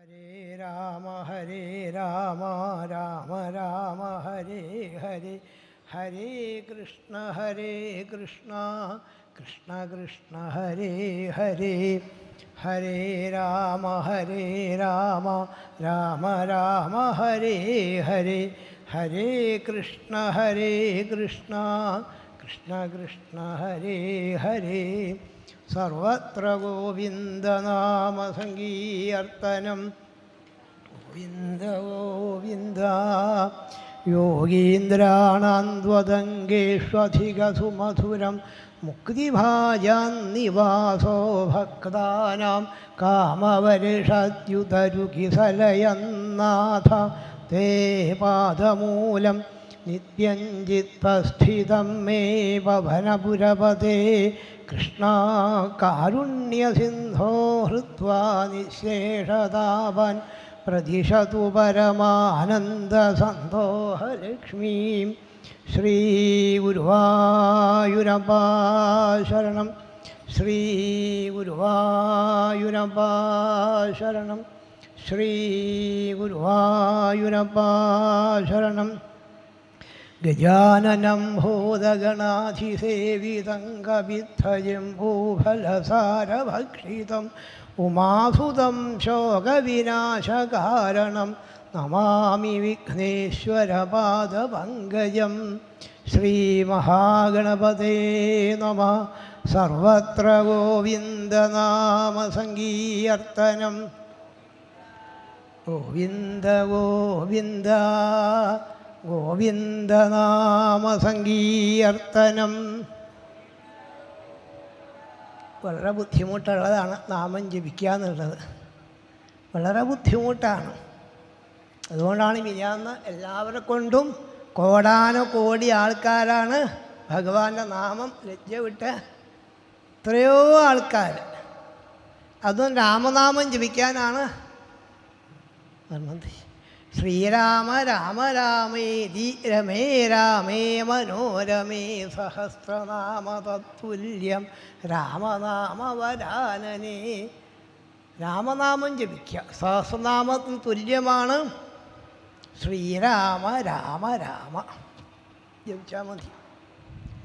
ഹരേ രാമ രാമ രാമ ഹരേ ഹരേ, ഹരേ കൃഷ്ണ കൃഷ്ണ കൃഷ്ണ ഹരേ ഹരേ, ഹരേ രാമ രാമ രാമ ഹരേ ഹരേ, ഹരേ കൃഷ്ണ കൃഷ്ണ കൃഷ്ണ ഹരേ ഹരേ. സർവത്ര ഗോവിന്ദനാമ സങ്കീർത്തനം, ഗോവിന്ദ ഗോവിന്ദ. യോഗീന്ദ്രാണാന്വദംഗേഷ്വധികസുമധുരം മുക്തിഭാജാന്നിവാസോ ഭക്താനാം കാമവർഷദ്യുതരുകിസലയന്നാഥ തേ പാദമൂലം നിത്യം ചിത്തസ്ഥിതം മേ പവനപുരപതേ. കൃഷ്ണ കാരുണ്യസിന്ധോ ഹൃത്വാ നിശേഷതാപൻ പ്രതിശതു പരമാനന്ദസന്തോഹലക്ഷ്മീം. ശ്രീഗുരുവായൂരപ്പ ശരണം, ശ്രീഗുരുവായൂരപ്പ ശരണം, ശ്രീഗുരുവായൂരപ്പ ശരണം. ഗജാനനം ഭൂതഗണാധിസേവിതം കവിദ്ധജംബൂഫലസാരഭക്ഷിതം ഉമാസുതം ശോകവിനാശകാരണം നമാമി വിഘ്നേശ്വരപാദപങ്കജം. ശ്രീമഹാഗണപതേ നമഃ. സർവത്ര ഗോവിന്ദനാമസങ്കീർത്തനം, ഗോവിന്ദ ഗോവിന്ദ ഗോവിന്ദനാമസങ്കീർത്തനം. വളരെ ബുദ്ധിമുട്ടുള്ളതാണ് നാമം ജപിക്കുക എന്നുള്ളത്, വളരെ ബുദ്ധിമുട്ടാണ്. അതുകൊണ്ടാണ് മിനിയാന്ന് എല്ലാവരെ കൊണ്ടും കോടാനുകോടി ആൾക്കാരാണ് ഭഗവാന്റെ നാമം ലജ്ജ വിട്ട് എത്രയോ ആൾക്കാർ, അതും രാമനാമം ജപിക്കാനാണ് പറഞ്ഞത്. ശ്രീരാമ രാമ രാമേതി രമേ രാമേ മനോരമേ സഹസ്രനാമ തത്തുല്യം രാമനാമവരാനനേ. രാമനാമം ജപിക്കുക സഹസ്രനാമത്തിന് തുല്യമാണ്. ശ്രീരാമ രാമ രാമ ജപിച്ചാൽ മതി.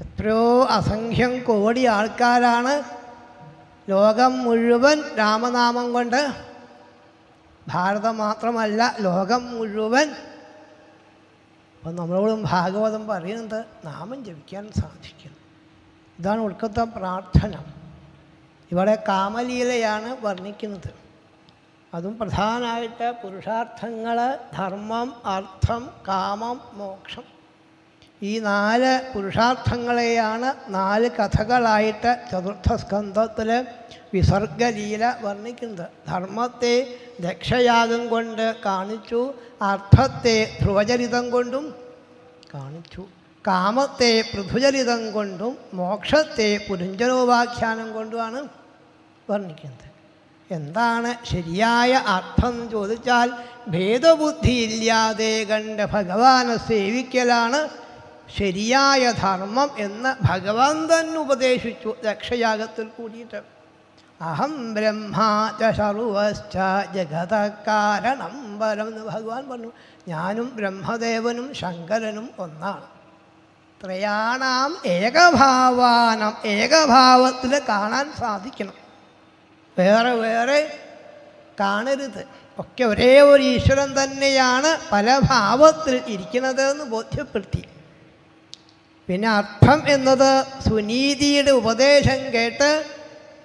എത്രയോ അസംഖ്യം കോടി ആൾക്കാരാണ് ലോകം മുഴുവൻ രാമനാമം കൊണ്ട്, ഭാരതം മാത്രമല്ല ലോകം മുഴുവൻ. അപ്പം നമ്മളോടും ഭാഗവതം പറയുന്നത് നാമം ജപിക്കാൻ സാധിക്കും. ഇതാണ് ഒടുക്കത്തെ പ്രാർത്ഥന. ഇവിടെ കാമലീലയാണ് വർണ്ണിക്കുന്നത്. അതും പ്രധാനമായിട്ട് പുരുഷാർത്ഥങ്ങൾ ധർമ്മം, അർത്ഥം, കാമം, മോക്ഷം. ഈ 4 പുരുഷാർത്ഥങ്ങളെയാണ് 4 കഥകളായിട്ട് ചതുർത്ഥ സ്കന്ധത്തിൽ വിസർഗലീല വർണ്ണിക്കുന്നത്. ധർമ്മത്തെ ദക്ഷയാഗം കൊണ്ട് കാണിച്ചു, അർത്ഥത്തെ ധ്രുവചരിതം കൊണ്ടും കാണിച്ചു, കാമത്തെ പൃഥുചരിതം കൊണ്ടും മോക്ഷത്തെ പുരുഞ്ചനോപാഖ്യാനം കൊണ്ടുമാണ് വർണ്ണിക്കുന്നത്. എന്താണ് ശരിയായ അർത്ഥം എന്ന് ചോദിച്ചാൽ ഭേദബുദ്ധിയില്ലാതെ കണ്ട് ഭഗവാനെ സേവിക്കലാണ് ശരിയായ ധർമ്മം എന്ന് ഭഗവാൻ തന്നെ ഉപദേശിച്ചു ദക്ഷയാഗത്തിൽ കൂടിയിട്ട്. അഹം ബ്രഹ്മാ ച സർവശ്ച ജഗത കാരണം പരം എന്ന് ഭഗവാൻ പറഞ്ഞു. ഞാനും ബ്രഹ്മദേവനും ശങ്കരനും ഒന്നാണ്. ത്രയാണാം ഏകഭാവാനം, ഏകഭാവത്തിൽ കാണാൻ സാധിക്കണം, വേറെ വേറെ കാണരുത്. ഒക്കെ ഒരേ ഒരു ഈശ്വരൻ തന്നെയാണ് പല ഭാവത്തിൽ ഇരിക്കുന്നത് എന്ന് ബോധ്യപ്പെടുത്തി. പിന്നെ അർത്ഥം എന്നത് സുനീതിയുടെ ഉപദേശം കേട്ട്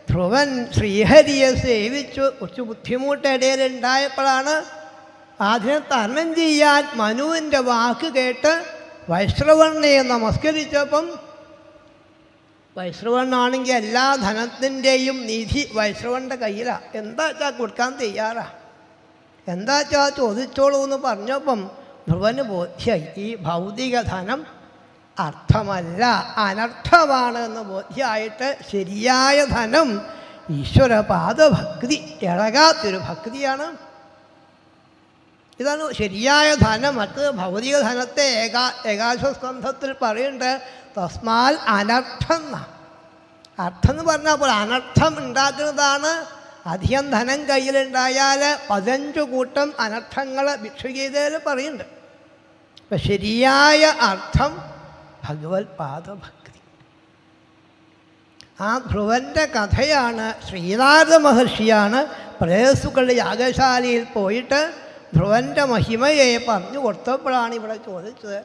ധ്രുവൻ ശ്രീഹരിയെ സേവിച്ചു. കുറച്ച് ബുദ്ധിമുട്ടിടയിലുണ്ടായപ്പോഴാണ് അതിനെ തരണം ചെയ്യാൻ മനുവിൻ്റെ വാക്ക് കേട്ട് വൈശ്രവണനെ നമസ്കരിച്ചപ്പം, വൈശ്രവണാണെങ്കിൽ എല്ലാ ധനത്തിൻ്റെയും നിധി വൈശ്രവൻ്റെ കയ്യിലാണ്, എന്താ വെച്ചാൽ കൊടുക്കാൻ തയ്യാറാ, എന്താ വെച്ചാൽ ചോദിച്ചോളൂ എന്ന് പറഞ്ഞപ്പം ധ്രുവന് ബോധ്യായി ഈ ഭൗതിക ധനം അർത്ഥമല്ല, അനർത്ഥമാണ് എന്ന് ബോധ്യമായിട്ട് ശരിയായ ധനം ഈശ്വരപാദഭക്തി, ഇളകാത്തൊരു ഭക്തിയാണ്. ഇതാണ് ശരിയായ ധനം. മറ്റ് ഭൗതിക ധനത്തെ ഏകാശസ്കന്ധത്തിൽ പറയുന്നുണ്ട് തസ്മാൽ അനർത്ഥം. അർത്ഥം എന്ന് പറഞ്ഞാൽ അപ്പോൾ അനർത്ഥം ഉണ്ടാക്കുന്നതാണ് അധികം ധനം കയ്യിലുണ്ടായാൽ 15 കൂട്ടം അനർത്ഥങ്ങൾ ഭിക്ഷുഗീതയിൽ പറയുന്നുണ്ട്. അപ്പം ശരിയായ അർത്ഥം ഭഗവത് പാദഭക്തി. ആ ധ്രുവൻ്റെ കഥയാണ് ശ്രീനാരദ മഹർഷിയാണ് പ്രേസുക്കളുടെ യാഗശാലയിൽ പോയിട്ട് ധ്രുവൻ്റെ മഹിമയെ പറഞ്ഞു കൊടുത്തപ്പോഴാണ് ഇവിടെ ചോദിച്ചത്,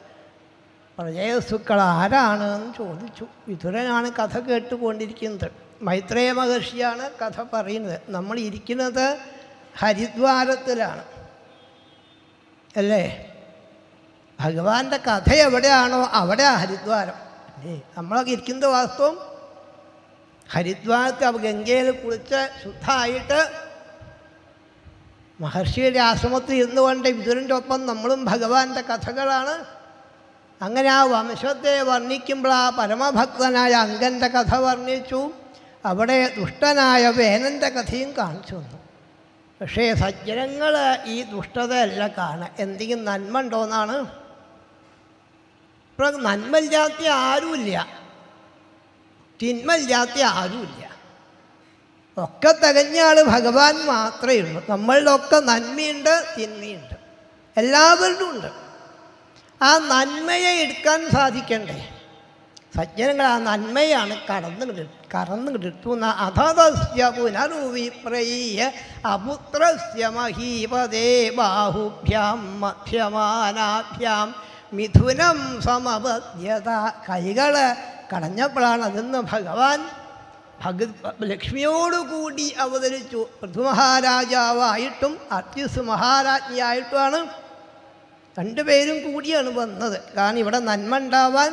പ്രജയസുക്കൾ ആരാണ് എന്ന് ചോദിച്ചു. വിതുരനാണ് കഥ കേട്ടുകൊണ്ടിരിക്കുന്നത്. മൈത്രേയ മഹർഷിയാണ് കഥ പറയുന്നത്. നമ്മൾ ഇരിക്കുന്നത് ഹരിദ്വാരത്തിലാണ് അല്ലേ? ഭഗവാന്റെ കഥ എവിടെയാണോ അവിടെ ഹരിദ്വാരം അല്ലേ? നമ്മളൊക്കെ ഇരിക്കുന്നത് വാസ്തവം ഹരിദ്വാരത്തിൽ ഗംഗയിൽ കുളിച്ച് ശുദ്ധമായിട്ട് മഹർഷിയുടെ ആശ്രമത്തിൽ ഇരുന്നുകൊണ്ട് വിതുരൻ്റെ ഒപ്പം നമ്മളും ഭഗവാന്റെ കഥകളാണ്. അങ്ങനെ ആ വംശത്തെ വർണ്ണിക്കുമ്പോൾ ആ പരമഭക്തനായ അങ്കൻ്റെ കഥ വർണ്ണിച്ചു. അവിടെ ദുഷ്ടനായ വേനൻ്റെ കഥയും കാണിച്ചു വന്നു. പക്ഷേ സജ്ജനങ്ങൾ ഈ ദുഷ്ടതയല്ല കാണുക, എന്തെങ്കിലും നന്മ ഉണ്ടോയെന്നാണ്. ഇപ്പോൾ നന്മയില്ലാത്ത ആരുമില്ല, തിന്മയില്ലാത്ത ആരുമില്ല. ഒക്കെ തികഞ്ഞ ആൾ ഭഗവാൻ മാത്രമേ ഉള്ളൂ. നമ്മളുടെ ഒക്കെ നന്മയുണ്ട്, തിന്മയുണ്ട്, എല്ലാവരിലും ഉണ്ട്. ആ നന്മയെ എടുക്കാൻ സാധിക്കണ്ടേ? സജ്ജനങ്ങൾ ആ നന്മയാണ് കറന്നു കിട്ടുന്ന. അധതസ്യ പുനരുവിപ്രയ്യ അപുത്രസ്യ മഹീപദേ ബാഹുഭ്യാം മധ്യമാനാഭ്യാം മിഥുനം സമപദ്യത. കൈകൾ കടഞ്ഞപ്പോഴാണ് അതെന്ന് ഭഗവാൻ ലക്ഷ്മിയോടുകൂടി അവതരിച്ചു. പൃഥുമഹാരാജാവായിട്ടും അത്യുസ് മഹാരാജ്ഞിയായിട്ടുമാണ് രണ്ടുപേരും കൂടിയാണ് വന്നത്. കാരണം ഇവിടെ നന്മ ഉണ്ടാവാൻ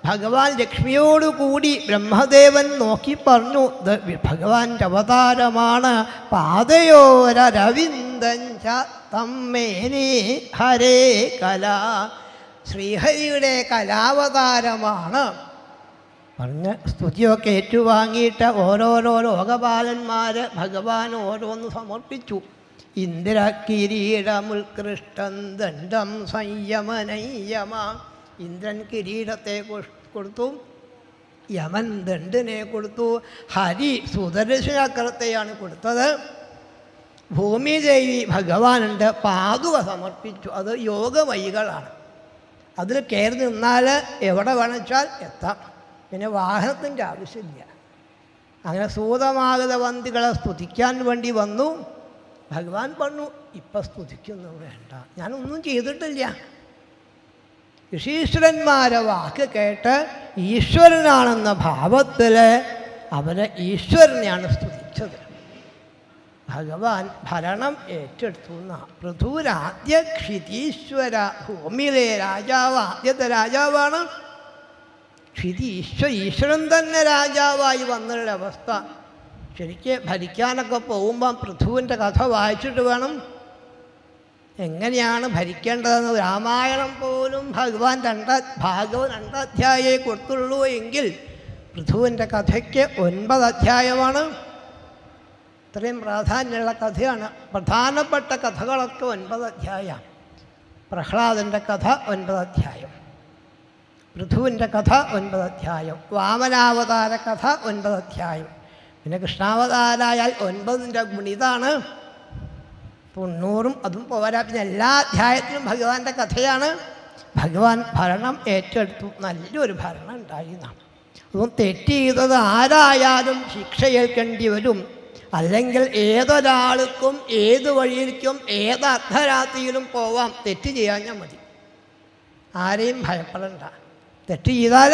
ഭഗവാൻ ലക്ഷ്മിയോടുകൂടി ബ്രഹ്മദേവൻ നോക്കി പറഞ്ഞു, ഭഗവാന്റെ അവതാരമാണ്. പാതയോരരവിന്ദൻ തമ്മേനേ ഹരേ കലാ, ശ്രീഹരിയുടെ കലാവതാരമാണ് പറഞ്ഞ് സ്തുതിയൊക്കെ ഏറ്റുവാങ്ങിയിട്ട് ഓരോരോ ലോകപാലന്മാർ ഭഗവാൻ ഓരോന്ന് സമർപ്പിച്ചു. ഇന്ദ്രകിരീടമുത്കൃഷ്ടം ദണ്ഡം സംയമനയ്യമ. ഇന്ദ്രൻ കിരീടത്തെ കൊടുത്തു, യമൻ ദണ്ഡിനെ കൊടുത്തു, ഹരി സുദർശനചക്രത്തെയാണ് കൊടുത്തത്. ഭൂമിദേവി ഭഗവാനുണ്ട് പാതുക സമർപ്പിച്ചു. അത് യോഗമയികളാണ്. അതിൽ കയറി നിന്നാൽ എവിടെ വേണമെച്ചാൽ എത്താം. പിന്നെ വാഹനത്തിൻ്റെ ആവശ്യമില്ല. അങ്ങനെ സൂതമാഗതവന്തികളെ സ്തുതിക്കാൻ വേണ്ടി വന്നു. ഭഗവാൻ പറഞ്ഞു, ഇപ്പം സ്തുതിക്കുന്നു വേണ്ട, ഞാനൊന്നും ചെയ്തിട്ടില്ല. ഋഷീശ്വരന്മാരെ വാക്ക് കേട്ട് ഈശ്വരനാണെന്ന ഭാവത്തിൽ അവരെ ഈശ്വരനെയാണ് സ്തുതിച്ചത്. ഭഗവാൻ ഭരണം ഏറ്റെടുത്തു. പൃഥുരാദ്യ ക്ഷിതീശ്വര, ഭൂമിയിലെ രാജാവ് ആദ്യത്തെ രാജാവാണ്. ഈശ്വരൻ തന്നെ രാജാവായി വന്നുള്ള അവസ്ഥ. ശരിക്ക് ഭരിക്കാനൊക്കെ പോകുമ്പം പൃഥുവിൻ്റെ കഥ വായിച്ചിട്ട് വേണം എങ്ങനെയാണ് ഭരിക്കേണ്ടതെന്ന്. രാമായണം പോലും ഭഗവാൻ ഭാഗവത് 2 അധ്യായമേ കൊടുത്തുള്ളൂ എങ്കിൽ പൃഥുവിൻ്റെ കഥയ്ക്ക് 9 അധ്യായമാണ്. ഇത്രയും പ്രാധാന്യമുള്ള കഥയാണ്. പ്രധാനപ്പെട്ട കഥകളൊക്കെ 9 അധ്യായം. പ്രഹ്ലാദൻ്റെ കഥ 9 അധ്യായം, പൃഥുവിൻ്റെ കഥ 9 അധ്യായം, വാമനാവതാര കഥ 9 അധ്യായം. പിന്നെ കൃഷ്ണാവതാരായാൽ 9ൻ്റെ ഗുണിതാണ് 90. അതും പോരാ. പിന്നെ എല്ലാ അധ്യായത്തിലും ഭഗവാന്റെ കഥയാണ്. ഭഗവാൻ ഭരണം ഏറ്റെടുത്തു. നല്ലൊരു ഭരണം ഉണ്ടായിരുന്നു. അതും തെറ്റ് ചെയ്തത് ആരായാലും ശിക്ഷയേൽക്കേണ്ടി വരും. അല്ലെങ്കിൽ ഏതൊരാൾക്കും ഏത് വഴിയിലേക്കും ഏത് അർദ്ധരാത്രിയിലും പോവാം. തെറ്റ് ചെയ്യാഞ്ഞാൽ മതി, ആരെയും ഭയപ്പെടണ്ട. തെറ്റ് ചെയ്താൽ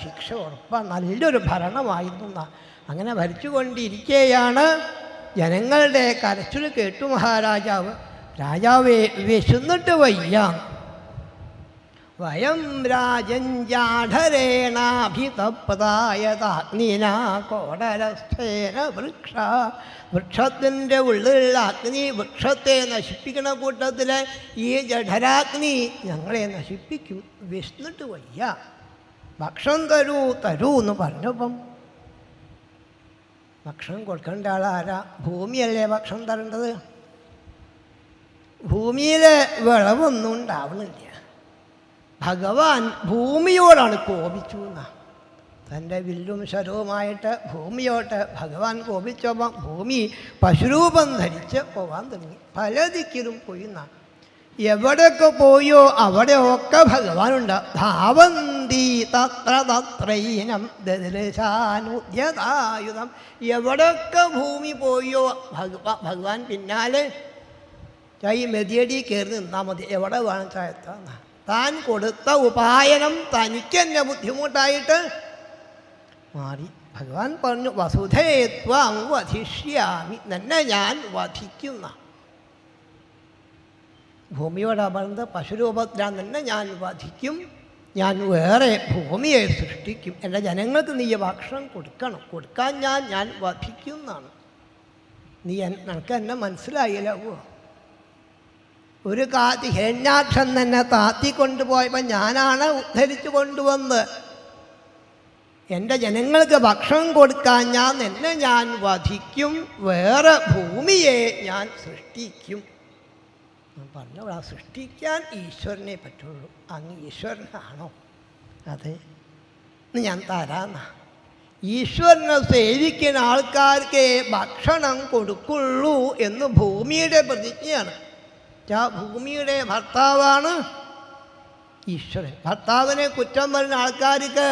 ശിക്ഷ ഉറപ്പാണ്. നല്ലൊരു ഭരണമായിരുന്നു. അങ്ങനെ ഭരിച്ചുകൊണ്ടിരിക്കുകയാണ്. ജനങ്ങളുടെ കരച്ചിൽ കേട്ടു മഹാരാജാവ്. രാജാവേ, വിശന്നിട്ട് വയ്യ. വയം രാജഞ്ചാഠരേണാഭിതപ്തായതാഗ്നിനാ കോടരസ്ഥേന വൃക്ഷ. വൃക്ഷത്തിൻ്റെ ഉള്ളിലുള്ള അഗ്നി വൃക്ഷത്തെ നശിപ്പിക്കുന്ന കൂട്ടത്തിൽ ഈ ജഠരാഗ്നി ഞങ്ങളെ നശിപ്പിക്കും. വിശന്നിട്ട് വയ്യ, ഭക്ഷണം തരൂ തരൂ എന്ന് പറഞ്ഞപ്പം ഭക്ഷണം കൊടുക്കേണ്ട ആളാരാ? ഭൂമിയല്ലേ ഭക്ഷണം തരേണ്ടത്. ഭൂമിയിൽ വിളവൊന്നും ഉണ്ടാവണില്ല. ഭഗവാൻ ഭൂമിയോടാണ് കോപിച്ചു എന്നാണ്. തൻ്റെ വില്ലും ശരവുമായിട്ട് ഭൂമിയോട്ട് ഭഗവാൻ കോപിച്ചപ്പോൾ ഭൂമി പശുരൂപം ധരിച്ച് പോവാൻ തുടങ്ങി. പല ദിക്കിലും പോയി എന്നാണ്. എവിടെയൊക്കെ പോയോ അവിടെയൊക്കെ ഭഗവാനുണ്ട്. ധാവന്തി തത്ര തത്രൈനം ദദൃശാനുദ്യതായുധം. എവിടെയൊക്കെ ഭൂമി പോയോ ഭഗവാൻ പിന്നാലെ ഈ മെതിയടി കയറി നിന്നാൽ മതി, എവിടെ വേണം ചായത്താന്ന. താൻ കൊടുത്ത ഉപായനം തനിക്ക് തന്നെ ബുദ്ധിമുട്ടായിട്ട് മാറി. ഭഗവാൻ പറഞ്ഞു, വസുധേ ത്വാം വധിഷ്യാമി, തന്നെ ഞാൻ വധിക്കുന്ന. ഭൂമിയോട് അമർന്ന് പശുരൂപത്തിലാണ് തന്നെ ഞാൻ വധിക്കും. ഞാൻ വേറെ ഭൂമിയെ സൃഷ്ടിക്കും. എൻ്റെ ജനങ്ങൾക്ക് നീ ഭക്ഷണം കൊടുക്കാൻ ഞാൻ വധിക്കുന്നതാണ്. നിനക്ക് എന്നെ മനസ്സിലായില്ലവോ? ഒരു ഹിരണ്യാക്ഷൻ തന്നെ താത്തിക്കൊണ്ടുപോയപ്പോൾ ഞാനാണ് ഉദ്ധരിച്ചു കൊണ്ടുവന്ന് എൻ്റെ ജനങ്ങൾക്ക് ഭക്ഷണം കൊടുക്കാൻ എന്നെ ഞാൻ വധിക്കും, വേറെ ഭൂമിയെ ഞാൻ സൃഷ്ടിക്കും. പറഞ്ഞു, ആ സൃഷ്ടിക്കാൻ ഈശ്വരനെ പറ്റുള്ളൂ. അങ്ങ് ഈശ്വരനാണോ? അതെ, ഞാൻ തരാന്ന. ഈശ്വരനെ സേവിക്കുന്ന ആൾക്കാർക്ക് ഭക്ഷണം കൊടുക്കുള്ളൂ എന്ന് ഭൂമിയുടെ പ്രതിജ്ഞയാണ്. ഭൂമിയുടെ ഭർത്താവാണ് ഈശ്വരൻ. ഭർത്താവിനെ കുറ്റം പറയുന്ന ആൾക്കാർക്ക്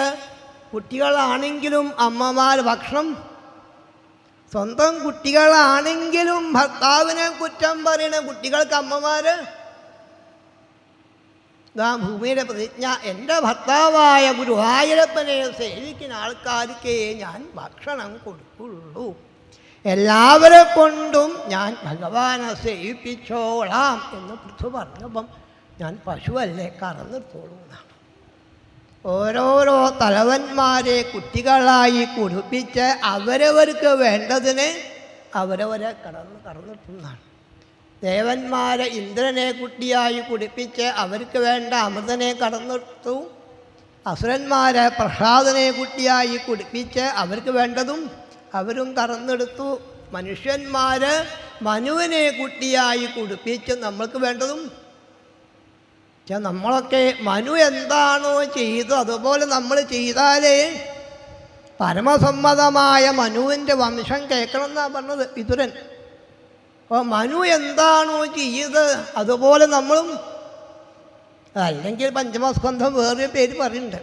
കുട്ടികളാണെങ്കിലും അമ്മമാർ ഭക്ഷണം, സ്വന്തം കുട്ടികളാണെങ്കിലും ഭർത്താവിനെ കുറ്റം പറയുന്ന കുട്ടികൾക്ക് അമ്മമാർ. ഭൂമിയുടെ പ്രതിജ്ഞ, എൻ്റെ ഭർത്താവായ ഗുരുവായൂരപ്പനെ സേവിക്കുന്ന ആൾക്കാർക്ക് ഞാൻ ഭക്ഷണം കൊടുക്കുള്ളൂ. എല്ലാവരെ കൊണ്ടും ഞാൻ ഭഗവാനെ സേവിപ്പിച്ചോളാം എന്ന് പൃഥു പറഞ്ഞപ്പം ഞാൻ പശുവല്ലേ കറന്നിട്ടോളൂ എന്നാണ്. ഓരോരോ തലവന്മാരെ കുട്ടികളായി കുടിപ്പിച്ച് അവരവർക്ക് വേണ്ടതിനെ അവരവരെ കറന്നിട്ടുന്നതാണ്. ദേവന്മാരെ ഇന്ദ്രനെ കുട്ടിയായി കുടിപ്പിച്ച് അവർക്ക് വേണ്ട അമൃതനെ കടന്നിട്ടു. അസുരന്മാരെ പ്രസാദനെ കുട്ടിയായി കുടിപ്പിച്ച് അവർക്ക് വേണ്ടതും അവരും കറന്നെടുത്തു. മനുഷ്യന്മാർ മനുവിനെ കുട്ടിയായി കുടിപ്പിച്ച് നമ്മൾക്ക് വേണ്ടതും. നമ്മളൊക്കെ മനു എന്താണോ ചെയ്തു അതുപോലെ നമ്മൾ ചെയ്താലേ പരമസമ്മതമായ മനുവിൻ്റെ വംശം കേൾക്കണം എന്നാണ് പറഞ്ഞത് വിതുരൻ. അപ്പോൾ മനു എന്താണോ ചെയ്ത് അതുപോലെ നമ്മളും. അല്ലെങ്കിൽ പഞ്ചമസ്കന്ധം വേറൊരു പേര് പറയുന്നുണ്ട്.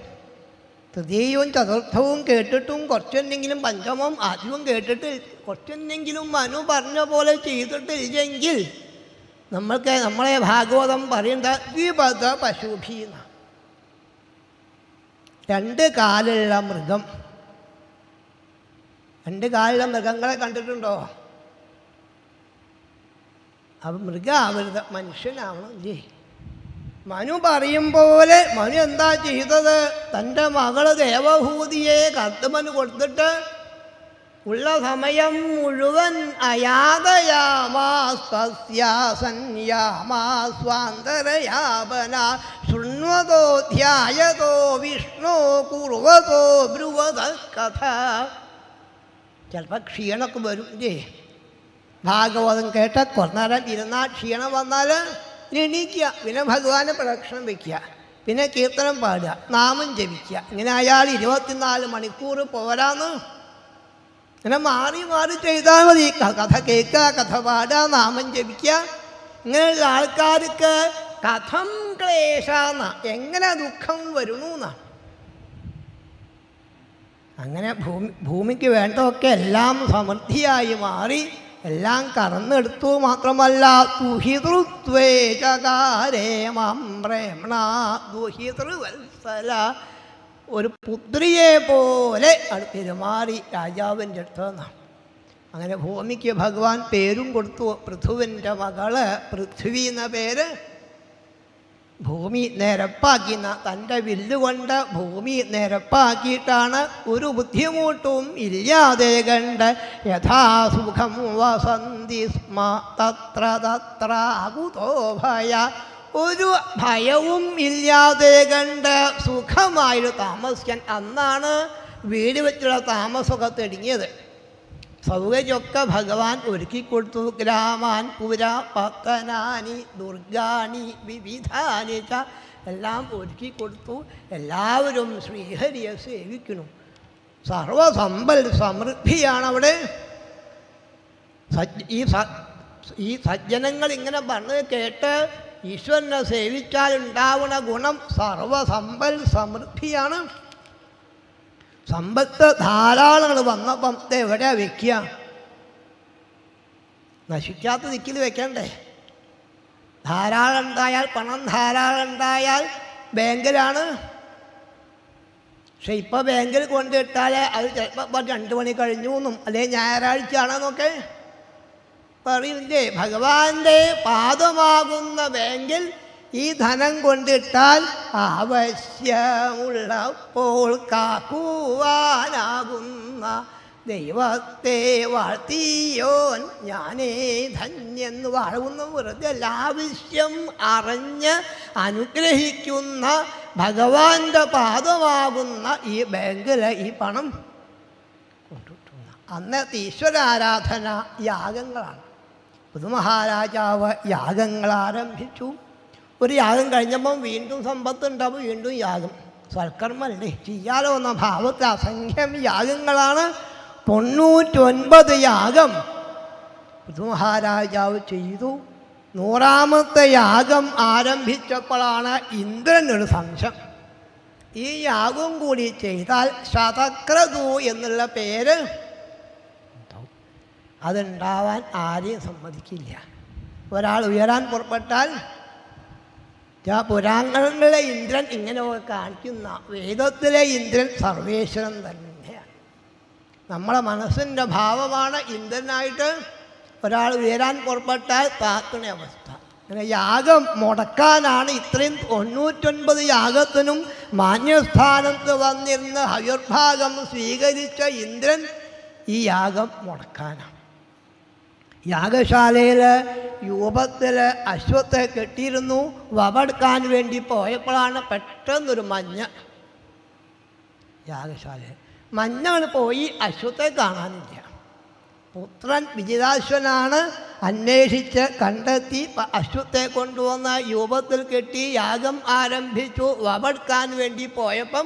തൃതീയവും ചതുർത്ഥവും കേട്ടിട്ടും കുറച്ചെന്തെങ്കിലും പഞ്ചമം ആദ്യവും കേട്ടിട്ട് കുറച്ചെന്തെങ്കിലും മനു പറഞ്ഞ പോലെ ചെയ്തിട്ടില്ലെങ്കിൽ നമ്മളെ ഭാഗവതം പറയുന്ന വിപദ പശുഭീന. രണ്ട് കാലുള്ള മൃഗം, രണ്ട് കാലുള്ള മൃഗങ്ങളെ കണ്ടിട്ടുണ്ടോ? അപ്പം മൃഗാവരുത്, മനുഷ്യനാവണം ഇല്ലേ? മനു പറയും പോലെ മനു എന്താ ചെയ്തത്? തൻ്റെ മകള് ദേവഭൂതിയെ കർത്തമന് കൊടുത്തിട്ട് ഉള്ള സമയം മുഴുവൻ അയാതയാമാസ്വാന്തരയാപന ശൃണ്വതോ ധ്യായതോ വിഷ്ണു കുർവതോ ബ്രുവത കഥ. ചിലപ്പോൾ ക്ഷീണമൊക്കെ വരും ഇല്ലേ? ഭാഗവതം കേട്ട കുറേ നേരം ഇരുന്നാൽ ക്ഷീണം വന്നാൽ എണീക്കുക, പിന്നെ ഭഗവാനെ പ്രദക്ഷിണം വയ്ക്കുക, പിന്നെ കീർത്തനം പാടുക, നാമം ജപിക്കുക. ഇങ്ങനെ അയാൾ 24 മണിക്കൂർ പോരാന്ന്. ഇങ്ങനെ മാറി മാറി ചെയ്താൽ മതി. കഥ കേൾക്കുക, കഥ പാടുക, നാമം ജപിക്കുക. ഇങ്ങനെയുള്ള ആൾക്കാർക്ക് കഥം ക്ലേശാന്ന, എങ്ങനെ ദുഃഖം വരുന്നു എന്നാണ്. അങ്ങനെ ഭൂമിക്ക് വേണ്ടതൊക്കെ എല്ലാം സമൃദ്ധിയായി മാറി, എല്ലാം കറന്നെടുത്തു. മാത്രമല്ല ദുഹിതൃത്വേചകാരേ മാം പ്രേംണ ദുഹിതൃവത്സല, ഒരു പുത്രിയെ പോലെ പെരുമാറി രാജാവിൻ്റെ അടുത്തെന്നാണ്. അങ്ങനെ ഭൂമിക്ക് ഭഗവാൻ പേരും കൊടുത്തു. പൃഥുവിൻ്റെ മകള് പൃഥ്വി എന്ന പേര്. ഭൂമി നിരപ്പാക്കിന തൻ്റെ വില്ലുകൊണ്ട് ഭൂമി നിരപ്പാക്കിയിട്ടാണ് ഒരു ബുദ്ധിമുട്ടും ഇല്ലാതെ കണ്ട് യഥാസുഖം വസന്തി സ്മ തത്ര തത്ര അകുതോ ഭയ. ഒരു ഭയവും ഇല്ലാതെ കണ്ട് സുഖമായിട്ട് താമസിക്കാൻ അന്നാണ് വീട് വെച്ചുള്ള താമസമൊക്കെ തുടങ്ങിയത്. സൗകര്യമൊക്കെ ഭഗവാൻ ഒരുക്കിക്കൊടുത്തു. ഗ്രാമാൻ പുര പത്തനാനി ദുർഗാണി വിവിധാനി ച, എല്ലാം ഒരുക്കിക്കൊടുത്തു. എല്ലാവരും ശ്രീഹരിയെ സേവിക്കുന്നു. സർവസമ്പൽ സമൃദ്ധിയാണ് അവിടെ. ഈ സജ്ജനങ്ങൾ ഇങ്ങനെ പറഞ്ഞ് കേട്ട് ഈശ്വരനെ സേവിച്ചാൽ ഉണ്ടാവുന്ന ഗുണം സർവസമ്പൽ സമൃദ്ധിയാണ്. സമ്പത്ത് ധാരാളങ്ങൾ വന്നപ്പം എവിടെയാ വയ്ക്കുക? നശിക്കാത്ത ദിക്കിൽ വെക്കണ്ടേ? ധാരാളം ഉണ്ടായാൽ, പണം ധാരാളം ഉണ്ടായാൽ ബാങ്കിലാണ്. പക്ഷെ ഇപ്പോൾ ബാങ്കിൽ കൊണ്ടിട്ടാൽ അത് ചിലപ്പോൾ 2 മണി കഴിഞ്ഞു എന്നും അല്ലെങ്കിൽ ഞായറാഴ്ച ആണെന്നൊക്കെ പറയില്ലേ. ഭഗവാന്റെ പാദമാകുന്ന ബാങ്കിൽ ഈ ധനം കൊണ്ടിട്ടാൽ ആവശ്യമുള്ളപ്പോൾ കാക്കുവാനാകുന്ന ദൈവത്തെ വാഴ്ത്തിയോൻ ഞാനേ ധന്യെന്ന് വാഴുന്ന വെറുതെ ആവശ്യം അറിഞ്ഞ് അനുഗ്രഹിക്കുന്ന ഭഗവാന്റെ പാദമാകുന്ന ഈ ബാങ്കിലെ ഈ പണം കൊണ്ടിട്ടുള്ള അന്നത്തെ ഈശ്വരാരാധന യാഗങ്ങളാണ്. പുതുമഹാരാജാവ് യാഗങ്ങൾ ആരംഭിച്ചു. ഒരു യാഗം കഴിഞ്ഞപ്പം വീണ്ടും സമ്പത്തുണ്ടാവും, വീണ്ടും യാഗം. സൽക്കർമ്മല്ലേ, ചെയ്യാലോ എന്ന ഭാവത്തിൽ അസംഖ്യം യാഗങ്ങളാണ്. 99 യാഗം പുതുമഹാരാജാവ് ചെയ്തു. 100ാമത്തെ യാഗം ആരംഭിച്ചപ്പോഴാണ് ഇന്ദ്രനൊരു സംശയം. ഈ യാഗം കൂടി ചെയ്താൽ ശതക്രതു എന്നുള്ള പേര് അതുണ്ടാവാൻ ആരെയും സമ്മതിക്കില്ല. ഒരാൾ ഉയരാൻ പുറപ്പെട്ടാൽ പുരാണങ്ങളിലെ ഇന്ദ്രൻ ഇങ്ങനെ കാണിക്കുന്ന വേദത്തിലെ ഇന്ദ്രൻ സർവേശ്വരൻ തന്നെയാണ്. നമ്മളെ മനസ്സിൻ്റെ ഭാവമാണ് ഇന്ദ്രനായിട്ട് ഒരാൾ ഉയരാൻ പുറപ്പെട്ടാൽ താക്കണ അവസ്ഥ. അങ്ങനെ യാഗം മുടക്കാനാണ് ഇത്രയും 99 യാഗത്തിനും മാന്യസ്ഥാനത്ത് വന്നിരുന്ന് ഹവിർഭാഗം സ്വീകരിച്ച ഇന്ദ്രൻ ഈ യാഗം മുടക്കാനാണ്. യാഗശാലയിൽ രൂപത്തിൽ അശ്വത്തെ കെട്ടിയിരുന്നു. വവെടുക്കാൻ വേണ്ടി പോയപ്പോഴാണ് പെട്ടെന്നൊരു മഞ്ഞ. യാഗശാലയിൽ മഞ്ഞാണ് പോയി, അശ്വത്തെ കാണാനില്ല. പുത്രൻ വിജിതാശ്വനാണ് അന്വേഷിച്ച് കണ്ടെത്തി അശ്വത്തെ കൊണ്ടുവന്ന രൂപത്തിൽ കെട്ടി യാഗം ആരംഭിച്ചു. വവെടുക്കാൻ വേണ്ടി പോയപ്പം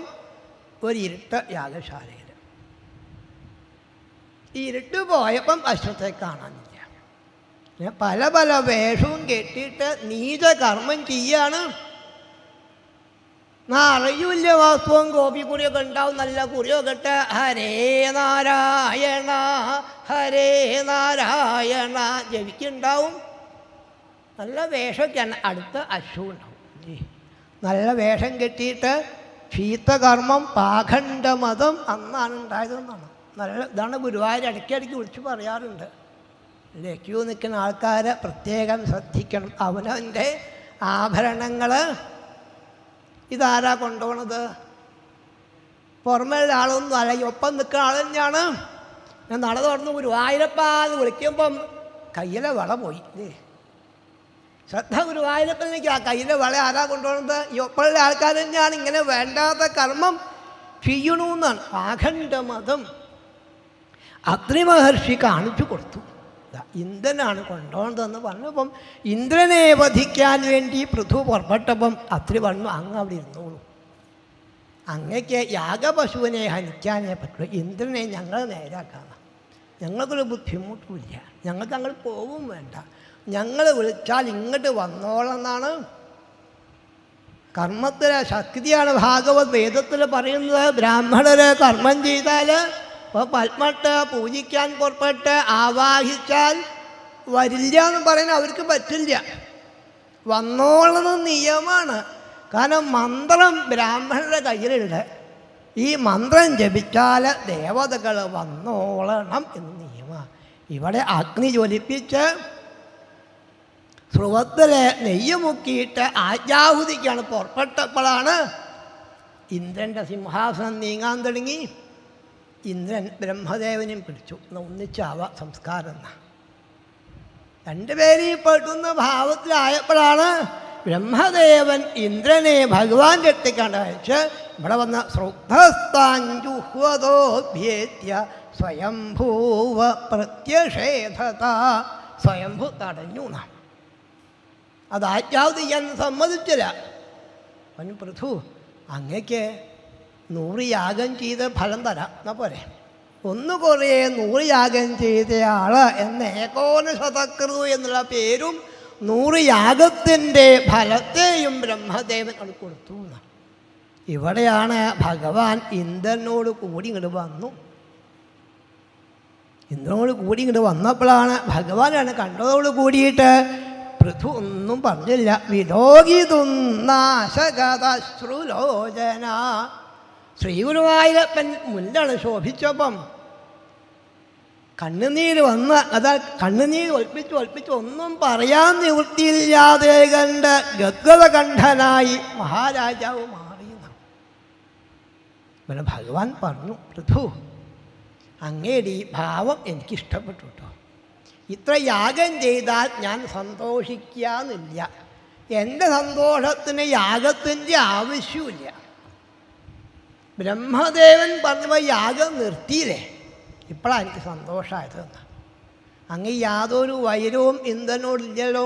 ഒരു ഇരുട്ട് യാഗശാലയിൽ. ഇരുട്ട് പോയപ്പം അശ്വത്തെ കാണാനില്ല. പല പല വേഷവും കെട്ടിയിട്ട് നീചകർമ്മം ചെയ്യാണ്. അറിയില്ല വാസ്തവം ഗോപിക്കുറിയൊക്കെ ഉണ്ടാവും, നല്ല കുറിയൊക്കെ ഇട്ട് ഹരേ നാരായണ ഹരേ നാരായണ ജപിക്കുണ്ടാവും. നല്ല വേഷമൊക്കെയാണ്. അടുത്ത അശ്വം ഉണ്ടാവും. നല്ല വേഷം കെട്ടിയിട്ട് ശീതകർമ്മം പാഖണ്ഡമതം അന്നാണ് ഉണ്ടായതെന്നാണ്. നല്ല ഇതാണ് ഗുരുവായൂർ ഇടയ്ക്കിടയ്ക്ക് വിളിച്ച് പറയാറുണ്ട്. ക്യൂ നിൽക്കുന്ന ആൾക്കാരെ പ്രത്യേകം ശ്രദ്ധിക്കണം. അവനവൻ്റെ ആഭരണങ്ങൾ ഇതാരാ കൊണ്ടുപോകണത്? പുറമേയുള്ള ആളൊന്നും അല്ല, ഈ ഒപ്പം നിൽക്കുന്ന ആൾ തന്നെയാണ്. ഞാൻ നട തുറന്ന് ഗുരുവായൂരപ്പാന്ന് വിളിക്കുമ്പം കയ്യിലെ വള പോയി. ശ്രദ്ധ ഗുരുവായൂരപ്പനിലേക്ക്. ആ കയ്യിലെ വള ആരാ കൊണ്ടുപോകുന്നത്? ഈ ഒപ്പമുള്ള ആൾക്കാർ തന്നെയാണ്. ഇങ്ങനെ വേണ്ടാത്ത കർമ്മം ചെയ്യണമെന്നാണ്. പാഖണ്ഡമതം അത്രി മഹർഷി കാണിച്ചു കൊടുത്തു. ഇന്ദ്രനാണ് കൊണ്ടുപോകുന്നതെന്ന് പറഞ്ഞപ്പം ഇന്ദ്രനെ വധിക്കാൻ വേണ്ടി പൃഥു പുറപ്പെട്ടപ്പം അത്രി പറഞ്ഞു, അങ്ങ് അവിടെ ഇരുന്നോളൂ, അങ്ങക്ക് യാഗപശുവിനെ ഹനിക്കാനേ പറ്റുള്ളൂ, ഇന്ദ്രനെ ഞങ്ങൾ നേരാക്കാണ്, ഞങ്ങൾക്കൊരു ബുദ്ധിമുട്ടുമില്ല, ഞങ്ങൾക്ക് അങ്ങോട്ട് പോവും വേണ്ട, ഞങ്ങൾ വിളിച്ചാൽ ഇങ്ങോട്ട് വന്നോളെന്നാണ്. കർമ്മത്തിലെ ശക്തിയാണ് ഭാഗവത് വേദത്തിൽ പറയുന്നത്. ബ്രാഹ്മണർ കർമ്മം ചെയ്താൽ ഇപ്പോൾ പത്മട്ട് പൂജിക്കാൻ പുറപ്പെട്ട് ആവാഹിച്ചാൽ വരില്ല എന്ന് പറയുന്നത് അവർക്ക് പറ്റില്ല. വന്നോളുന്നത് നിയമമാണ്. കാരണം മന്ത്രം ബ്രാഹ്മണരുടെ കയ്യിലുണ്ട്. ഈ മന്ത്രം ജപിച്ചാൽ ദേവതകൾ വന്നോളണം എന്ന് നിയമമാണ്. ഇവിടെ അഗ്നി ജ്വലിപ്പിച്ച് സ്രുവത്തിൽ നെയ്യ് മുക്കിയിട്ട് ആജ്ഞാഹുതിക്കാണ് പുറപ്പെട്ടപ്പോഴാണ് ഇന്ദ്രൻ്റെ സിംഹാസനം നീങ്ങാൻ തുടങ്ങി. ഇന്ദ്രൻ ബ്രഹ്മദേവനെയും പിടിച്ചു. ഒന്നിച്ചാവ സംസ്കാരം എന്ന രണ്ടുപേരെയും പെട്ടുന്ന ഭാവത്തിലായപ്പോഴാണ് ബ്രഹ്മദേവൻ ഇന്ദ്രനെ ഭഗവാന്റെ അടുത്തേക്കാണ്ട് അയച്ച് ഇവിടെ വന്ന ശ്രദ്ധസ്ഥാഞ്ജുഹ്വതോഭ്യേത്യ സ്വയംഭൂവ പ്രത്യഷേധത. സ്വയംഭൂ തടഞ്ഞു നാം, അത് ആജ്ഞാവധി ചെയ്യാൻ സമ്മതിച്ചില്ല. പൃഥു അങ്ങക്ക് 100 യാഗം ചെയ്ത് ഫലം തരാം എന്നാ പോരെ. ഒന്ന് കുറേ 100 യാഗം ചെയ്തയാള് എന്ന ഏകോനശതകൃതു എന്നുള്ള പേരും 100 യാഗത്തിൻ്റെ ഫലത്തെയും ബ്രഹ്മദേവൻ അത് കൊടുത്തു. ഇവിടെയാണ് ഭഗവാൻ ഇന്ദ്രനോട് കൂടി ഇങ്ങോട്ട് വന്നു. ഇന്ദ്രനോട് കൂടി ഇങ്ങോട്ട് വന്നപ്പോഴാണ് ഭഗവാനാണ് കണ്ടതോട് കൂടിയിട്ട് പൃഥു ഒന്നും പറഞ്ഞില്ല. വിലോകിതുന്നാശകശ്രുലോചന ശ്രീഗുരുവായൂരപ്പൻ മുന്നിലാണ് ശോഭിച്ചപ്പം കണ്ണുനീര് വന്ന് അതാ കണ്ണുനീര് ഒൽപ്പിച്ച് ഒന്നും പറയാൻ നിവൃത്തിയില്ലാതെ കണ്ട് ഗദ്ഗദകണ്ഠനായി മഹാരാജാവ് മാറിയെന്നാണ്. പിന്നെ ഭഗവാൻ പറഞ്ഞു, പൃഥു അങ്ങയുടെ ഈ ഭാവം എനിക്കിഷ്ടപ്പെട്ടു കേട്ടോ. ഇത്ര യാഗം ചെയ്താൽ ഞാൻ സന്തോഷിക്കാന്നില്ല. എൻ്റെ സന്തോഷത്തിന് യാഗത്തിൻ്റെ ആവശ്യമില്ല. ബ്രഹ്മദേവൻ പറഞ്ഞപ്പോൾ യാഗം നിർത്തിയില്ലേ, ഇപ്പോഴാണ് എനിക്ക് സന്തോഷമായതെന്ന്. അങ്ങ് യാതൊരു വൈരവും ഇന്ദ്രനോടില്ലല്ലോ,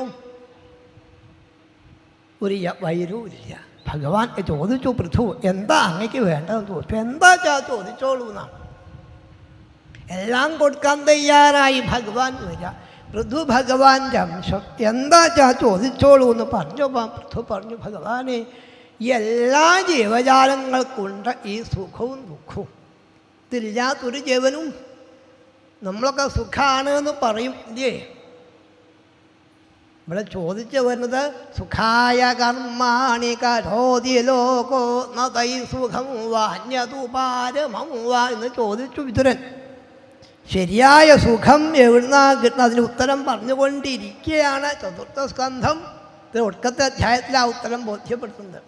ഒരു വൈരവും ഇല്ല. ഭഗവാൻ ചോദിച്ചു, പൃഥു എന്താ അങ്ങക്ക് വേണ്ടതെന്ന് ചോദിച്ചു. എന്താ ചോദിച്ചോളൂ എന്നാണ്. എല്ലാം കൊടുക്കാൻ തയ്യാറായി ഭഗവാൻ വരിക. പൃഥു ഭഗവാന്റെ അംശം എന്താ ചോദിച്ചോളൂ എന്ന് പറഞ്ഞപ്പോൾ പൃഥു പറഞ്ഞു, ഭഗവാനെ ഈ എല്ലാ ജീവജാലങ്ങൾക്കുണ്ട് ഈ സുഖവും ദുഃഖവും. ഇതില്ലാത്തൊരു ജീവനും. നമ്മളൊക്കെ സുഖമാണ് എന്ന് പറയും ഇല്ലേ? ഇവിടെ ചോദിച്ചു വരുന്നത് സുഖായ കർമാണി കരോതി ലോകോ നൈ സുഖം വാന്യതുപാരമം വാ എന്ന് ചോദിച്ചു വിതുരൻ. ശരിയായ സുഖം എവിടുന്നാ കിട്ടുന്നത്? അതിന് ഉത്തരം പറഞ്ഞുകൊണ്ടിരിക്കുകയാണ് ചതുർത്ഥ സ്കന്ധം. ഇത് ഒടുക്കത്തെ അധ്യായത്തിൽ ആ ഉത്തരം ബോധ്യപ്പെടുത്തുന്നത്.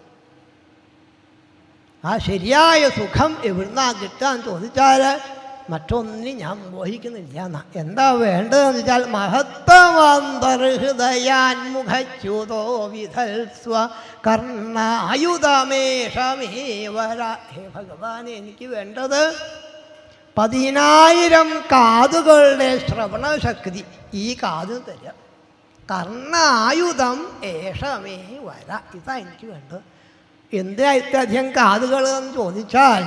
ആ ശരിയായ സുഖം എവിടുന്നാ കിട്ടാന്ന് ചോദിച്ചാൽ മറ്റൊന്നിനും ഞാൻ മോഹിക്കുന്നില്ല എന്നാ. എന്താ വേണ്ടതെന്ന് വെച്ചാൽ മഹത്തമാന്തർഹൃദയാൻമുഖച്യുതോ വിധൽസ്വ കർണായുധമേഷമേവര. ഹേ ഭഗവാനെ, എനിക്ക് വേണ്ടത് 10,000 കാതുകളുടെ ശ്രവണശക്തി ഈ കാത് തരിക. കർണായുധം ഏഷമേ വര. ഇതാ എനിക്ക് വേണ്ടത്. എന്തിനാ ഇത്രയധികം കാതുകൾ എന്ന് ചോദിച്ചാൽ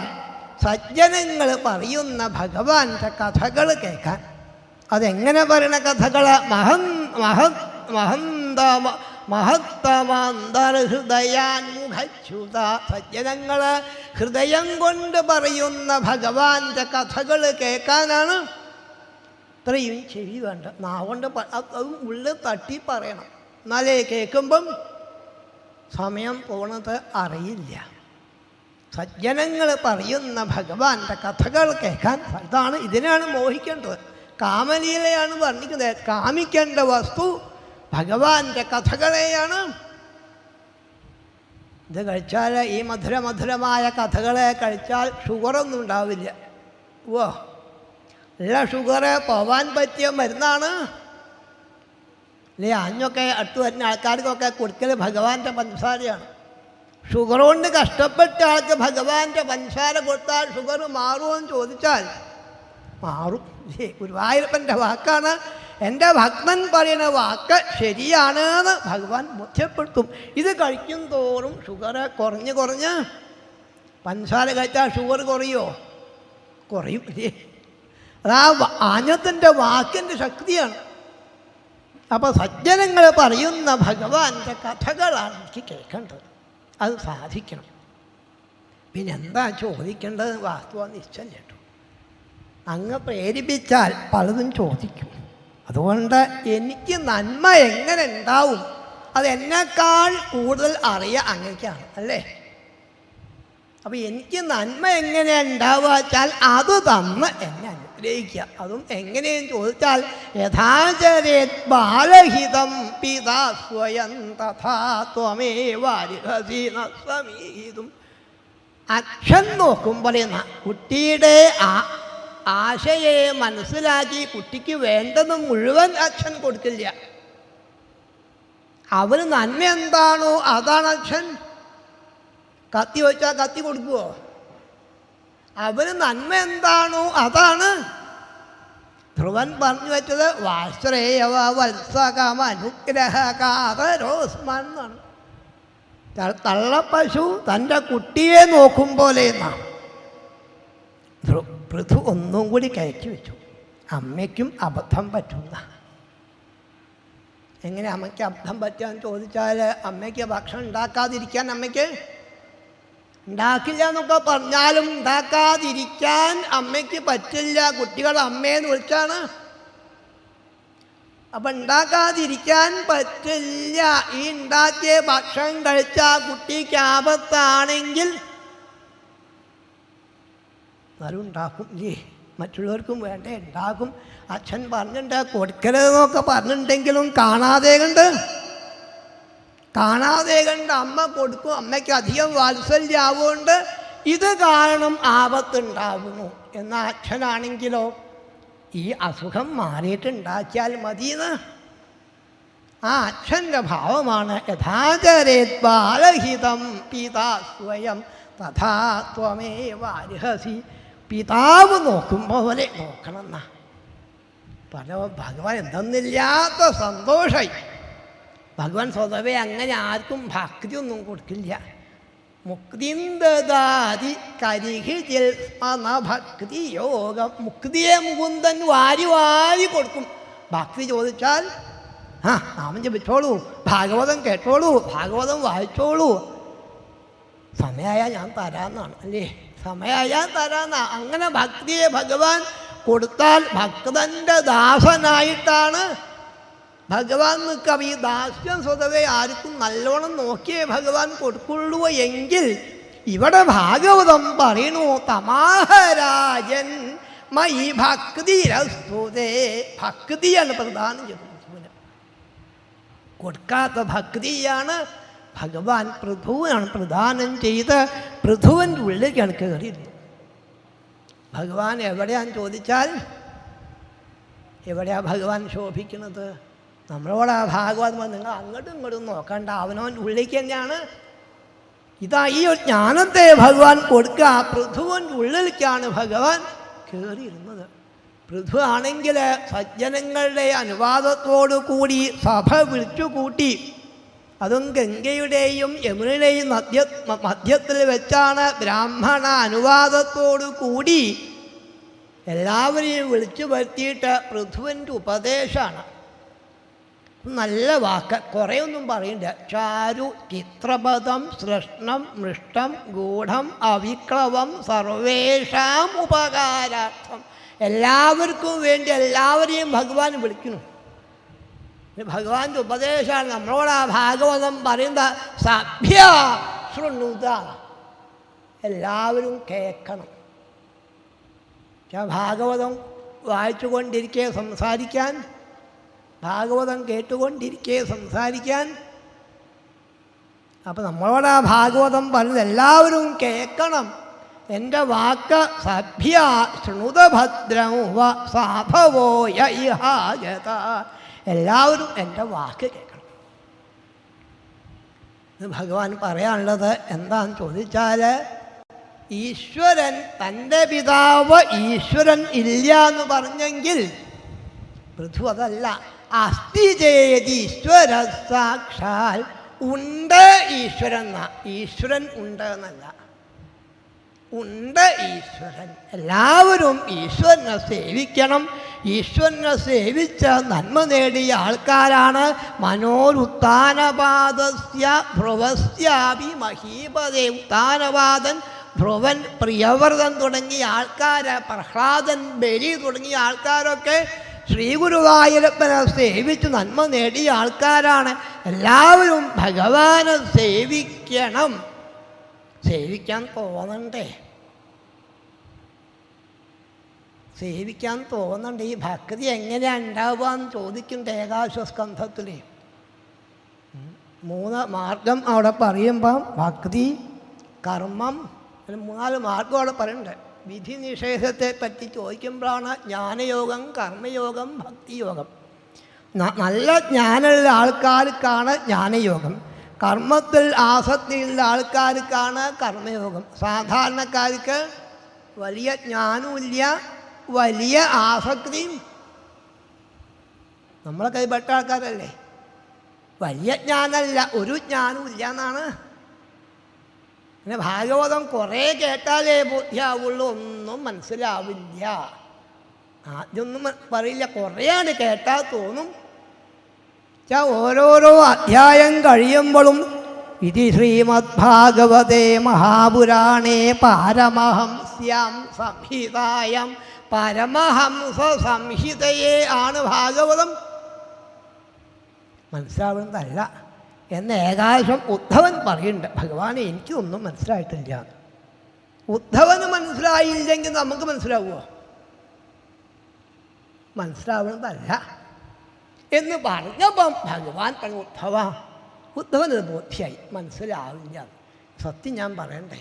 സജ്ജനങ്ങൾ പറയുന്ന ഭഗവാന്റെ കഥകൾ കേൾക്കാൻ. അതെങ്ങനെ പറയുന്ന കഥകൾ? മഹത്തമാന്തർഹൃദയാൻമുഖച്യുത. സജ്ജനങ്ങൾ ഹൃദയം കൊണ്ട് പറയുന്ന ഭഗവാന്റെ കഥകൾ കേൾക്കാനാണ് ഇത്രയും ചെവി വേണ്ട. നാവുകൊണ്ട് അതും ഉള്ളിൽ തട്ടി പറയണം, എന്നാലേ കേൾക്കുമ്പം സമയം പോണത് അറിയില്ല. സജ്ജനങ്ങൾ പറയുന്ന ഭഗവാന്റെ കഥകൾ കേൾക്കാൻ. ഇതാണ്, ഇതിനാണ് മോഹിക്കേണ്ടത്. കാമലീലയാണ് വർണ്ണിക്കുന്നത്. കാമിക്കേണ്ട വസ്തു ഭഗവാന്റെ കഥകളെയാണ്. ഇത് കഴിച്ചാൽ, ഈ മധുരമായ കഥകളെ കഴിച്ചാൽ ഷുഗറൊന്നും ഉണ്ടാവില്ല. ഓ, ഉള്ള ഷുഗർ പോവാൻ പറ്റിയ മരുന്നാണ്. അല്ലേ? അഞ്ഞൊക്കെ അടുത്ത് വരുന്ന ആൾക്കാർക്കൊക്കെ കൊടുക്കൽ ഭഗവാന്റെ പഞ്ചസാരയാണ്. ഷുഗർ കൊണ്ട് കഷ്ടപ്പെട്ട ആൾക്ക് ഭഗവാന്റെ പഞ്ചസാര കൊടുത്താൽ ഷുഗർ മാറുമോ എന്ന് ചോദിച്ചാൽ മാറും. ഗുരുവായൂരപ്പൻ്റെ വാക്കാണ്. എൻ്റെ ഭക്തൻ പറയുന്ന വാക്ക് ശരിയാണെന്ന് ഭഗവാൻ ബോധ്യപ്പെടുത്തും. ഇത് കഴിക്കും തോറും ഷുഗർ കുറഞ്ഞ് പഞ്ചസാര കഴിച്ചാൽ ഷുഗർ കുറയോ? കുറയും. അതാ ആഞ്ഞത്തിൻ്റെ വാക്കിൻ്റെ ശക്തിയാണ്. അപ്പോൾ സജ്ജനങ്ങൾ പറയുന്ന ഭഗവാന്റെ കഥകളാണ് എനിക്ക് കേൾക്കേണ്ടത്. അത് സാധിക്കണം. പിന്നെ എന്താ ചോദിക്കേണ്ടത്? വാസ്തവ നിശ്ചയം കേട്ടോ. അങ്ങ് പ്രേരിപ്പിച്ചാൽ പലതും ചോദിക്കും. അതുകൊണ്ട് എനിക്ക് നന്മ എങ്ങനെ ഉണ്ടാവും അതെന്നേക്കാൾ കൂടുതൽ അറിയാൻ അങ്ങനെയൊക്കെയാണ് അല്ലേ? അപ്പോൾ എനിക്ക് നന്മ എങ്ങനെയാണ് ഉണ്ടാവുക വെച്ചാൽ അത് തന്ന് എന്നെ അനുഗ്രഹിക്കുക. അതും എങ്ങനെയെന്ന് ചോദിച്ചാൽ യഥാചരേത് ബാലഹിതം പിതാ സ്വയം തഥാ ത്വമേവാരിഹസി നസ്വമീഹിതും. അച്ഛൻ നോക്കുമ്പോൾ കുട്ടിയുടെ ആശയെ മനസ്സിലാക്കി കുട്ടിക്ക് വേണ്ടത് മുഴുവൻ അച്ഛൻ കൊടുക്കില്ല. അവന് നന്മ എന്താണോ അതാണ് അച്ഛൻ. കത്തി വെച്ചാൽ കത്തി കൊടുക്കുമോ? അവന് നന്മ എന്താണോ അതാണ്. ധ്രുവൻ പറഞ്ഞു വെച്ചത് വാശ്രേയവ വത്സകമനുഗ്രഹകാതരോസ്മാൻ എന്നാണ്. തള്ളപ്പശു തൻ്റെ കുട്ടിയെ നോക്കും പോലെ എന്നാണ്. പൃഥു ഒന്നും കൂടി കയറ്റി വെച്ചു. അമ്മയ്ക്കും അബദ്ധം പറ്റുന്ന. എങ്ങനെ അമ്മയ്ക്ക് അബദ്ധം പറ്റുകയെന്ന് ചോദിച്ചാൽ, അമ്മയ്ക്ക് ഭക്ഷണം ഉണ്ടാക്കാതിരിക്കാൻ അമ്മയ്ക്ക് ഉണ്ടാക്കില്ല എന്നൊക്കെ പറഞ്ഞാലും ഉണ്ടാക്കാതിരിക്കാൻ അമ്മയ്ക്ക് പറ്റില്ല. കുട്ടികൾ അമ്മയെന്ന് വിളിച്ചാണ്. അപ്പം ഉണ്ടാക്കാതിരിക്കാൻ പറ്റില്ല. ഈ ഉണ്ടാക്കിയ ഭക്ഷണം കഴിച്ചാൽ കുട്ടിക്ക് ആപത്താണെങ്കിൽ എന്നാലും ഉണ്ടാക്കും. മറ്റുള്ളവർക്കും വേണ്ടേ, ഉണ്ടാക്കും. അച്ഛൻ പറഞ്ഞിട്ടുണ്ട് കൊടുക്കരുതെന്നൊക്കെ പറഞ്ഞിട്ടുണ്ടെങ്കിലും കാണാതെ കണ്ട് അമ്മ കൊടുക്കും. അമ്മയ്ക്ക് അധികം വാത്സല്യമാവുകൊണ്ട് ഇത് കാരണം ആപത്തുണ്ടാവുന്നു. എന്നാൽ അച്ഛനാണെങ്കിലോ ഈ അസുഖം മാറിയിട്ടുണ്ടാക്കിയാൽ മതിയെന്ന്. ആ അച്ഛൻ്റെ ഭാവമാണ് യഥാചരേത് ബാലഹിതം പിതാ സ്വയം തഥാ ത്വമേവ അർഹസി. പിതാവ് നോക്കും പോലെ നോക്കണം എന്നാ പറഞ്ഞ. ഭഗവാൻ എന്തെന്നില്ലാത്ത സന്തോഷമായി. ഭഗവാൻ സ്വതവേ അങ്ങനെ ആർക്കും ഭക്തിയൊന്നും കൊടുക്കില്ല. മുക്തിന്ദാതി കരിഹിൽ ഭക്തി യോഗം. മുക്തിയെ മുകുന്ദൻ വാരി വാരി കൊടുക്കും. ഭക്തി ചോദിച്ചാൽ നാമം ജപിച്ചോളൂ, ഭാഗവതം കേട്ടോളൂ, ഭാഗവതം വായിച്ചോളൂ, സമയമായാൽ ഞാൻ തരാമെന്നാണ് അല്ലേ, സമയമായാൽ തരാമെന്നാ. അങ്ങനെ ഭക്തിയെ ഭഗവാൻ കൊടുത്താൽ ഭക്തൻ്റെ ദാസനായിട്ടാണ് ഭഗവാൻ നിൽക്കാം. ഈ ദാസ്യം സ്വതവേ ആർക്കും നല്ലോണം നോക്കിയേ ഭഗവാൻ കൊടുക്കുള്ളൂ എങ്കിൽ ഇവിടെ ഭാഗവതം പറയണു തമാഹരാജൻ മയി ഭക്തിരസ്തുതേ. ഭക്തിയാണ് പ്രധാനം ചെയ്യുന്നത്. കൊടുക്കാത്ത ഭക്തിയാണ് ഭഗവാൻ പൃഥുവിനാണ് പ്രദാനം ചെയ്ത് പൃഥുവിൻ്റെ ഉള്ളിലേക്കാണ് കയറിയിരുന്നത്. ഭഗവാൻ എവിടെയാന്ന് ചോദിച്ചാൽ എവിടെയാണ് ഭഗവാൻ ശോഭിക്കുന്നത്? നമ്മളോട് ആ ഭാഗവതം നിങ്ങൾ അങ്ങോട്ടും ഇങ്ങോട്ടും നോക്കണ്ട, അവനവൻ്റെ ഉള്ളിലേക്ക് തന്നെയാണ്. ഇതാ ഈ ഒരു ജ്ഞാനത്തെ ഭഗവാൻ കൊടുക്കുക. പൃഥുവിൻ്റെ ഉള്ളിലേക്കാണ് ഭഗവാൻ കയറിയിരുന്നത്. പൃഥു ആണെങ്കിൽ സജ്ജനങ്ങളുടെ അനുവാദത്തോടു കൂടി സഭ വിളിച്ചു കൂട്ടി. അതും ഗംഗയുടെയും യമുനയുടെയും മധ്യത്തിൽ വെച്ചാണ് ബ്രാഹ്മണ അനുവാദത്തോടു കൂടി എല്ലാവരെയും വിളിച്ചു വരുത്തിയിട്ട് പൃഥുവിൻ്റെ ഉപദേശമാണ്. നല്ല വാക്ക്, കുറേയൊന്നും പറയണ്ട. ചാരു ചിത്രപദം സൃഷ്ണം മൃഷ്ടം ഗൂഢം അവിക്ലവം സർവേഷാം ഉപകാരാർത്ഥം. എല്ലാവർക്കും വേണ്ടി എല്ലാവരെയും ഭഗവാൻ വിളിക്കുന്നു. ഭഗവാന്റെ ഉപദേശമാണ് നമ്മളോട് ആ ഭാഗവതം പറയുന്ന സഭ്യ ശൃണുത. എല്ലാവരും കേൾക്കണം. ഭാഗവതം വായിച്ചുകൊണ്ടിരിക്കെ സംസാരിക്കാൻ, ഭാഗവതം കേട്ടുകൊണ്ടിരിക്കെ സംസാരിക്കാൻ. അപ്പം നമ്മളോട് ആ ഭാഗവതം പറഞ്ഞത് എല്ലാവരും കേൾക്കണം. എൻ്റെ വാക്ക് സഭ്യ ശൃണുത ഭദ്രം വ സാധവോ യഹാജത. എല്ലാവരും എൻ്റെ വാക്ക് കേൾക്കണം. ഇത് ഭഗവാൻ പറയാനുള്ളത് എന്താണെന്ന് ചോദിച്ചാൽ, ഈശ്വരൻ തൻ്റെ പിതാവ് ഈശ്വരൻ ഇല്ല എന്ന് പറഞ്ഞെങ്കിൽ പൃഥു അതല്ല. അസ്തി ചേതി ഈശ്വര സാക്ഷാൽ. ഉണ്ട് ഈശ്വരൻ എന്നാ, ഈശ്വരൻ ഉണ്ട് എന്നല്ല, ഉണ്ട് ഈശ്വരൻ. എല്ലാവരും ഈശ്വരനെ സേവിക്കണം. ഈശ്വരനെ സേവിച്ച നന്മ നേടിയ ആൾക്കാരാണ് മനോരുത്താനപാദസ്യ ഭ്രുവസ്യാപി മഹീപദേ. ഉത്താനപാദൻ, ഭ്രുവൻ, പ്രിയവ്രതൻ തുടങ്ങിയ ആൾക്കാർ, പ്രഹ്ലാദൻ, ബലി തുടങ്ങിയ ആൾക്കാരൊക്കെ ശ്രീഗുരുവായൂരപ്പനെ സേവിച്ച് നന്മ നേടിയ ആൾക്കാരാണ്. എല്ലാവരും ഭഗവാനെ സേവിക്കണം. സേവിക്കാൻ തോന്നണ്ടേ? സേവിക്കാൻ തോന്നണ്ടേ? ഈ ഭക്തി എങ്ങനെയാണ് ഉണ്ടാവുക എന്ന് ചോദിക്കുന്നുണ്ട് ഏകാദശസ്കന്ധത്തിൽ. 3 മാർഗം അവിടെ പറയുമ്പം ഭക്തി, കർമ്മം, 4 മാർഗം അവിടെ പറയുന്നുണ്ട്. വിധി നിഷേധത്തെ പറ്റി ചോദിക്കുമ്പോഴാണ് ജ്ഞാനയോഗം, കർമ്മയോഗം, ഭക്തിയോഗം. നല്ല ജ്ഞാനമുള്ള ആൾക്കാർക്കാണ് ജ്ഞാനയോഗം. കർമ്മത്തിൽ ആസക്തിയുള്ള ആൾക്കാർക്കാണ് കർമ്മയോഗം. സാധാരണക്കാർക്ക് വലിയ ജ്ഞാനമില്ല, വലിയ ആസക്തിയും. നമ്മളെ കൈപ്പെട്ട ആൾക്കാരല്ലേ. വലിയ ജ്ഞാനമല്ല, ഒരു ജ്ഞാനവും ഇല്ല എന്നാണ്. പിന്നെ ഭാഗവതം കുറേ കേട്ടാലേ ബോധ്യമാവുള്ളൂ, ഒന്നും മനസ്സിലാവില്ല. ആദ്യമൊന്നും പറയില്ല, കുറേയാണ് കേട്ടാൽ തോന്നും. ഓരോരോ അധ്യായം കഴിയുമ്പോഴും ഇതി ശ്രീമദ്ഭാഗവതേ മഹാപുരാണേ പാരമഹംസ്യാം സംഹിതായം, പരമഹംസ സംഹിതയെ ആണ് ഭാഗവതം. മനസ്സിലാവുന്നതല്ല എന്ന് ഏകാശം ഉദ്ധവൻ പറയുന്നുണ്ട്. ഭഗവാനെ എനിക്കൊന്നും മനസ്സിലായിട്ടില്ല. ഉദ്ധവന് മനസ്സിലായില്ലെങ്കിൽ നമുക്ക് മനസ്സിലാവുമോ? മനസ്സിലാവുന്നതല്ല എന്ന് പറഞ്ഞപ്പം ഭഗവാൻ പറഞ്ഞു, ഉദ്ധവനത് ബോധ്യായി, മനസ്സിലാവില്ല. സത്യം ഞാൻ പറയട്ടെ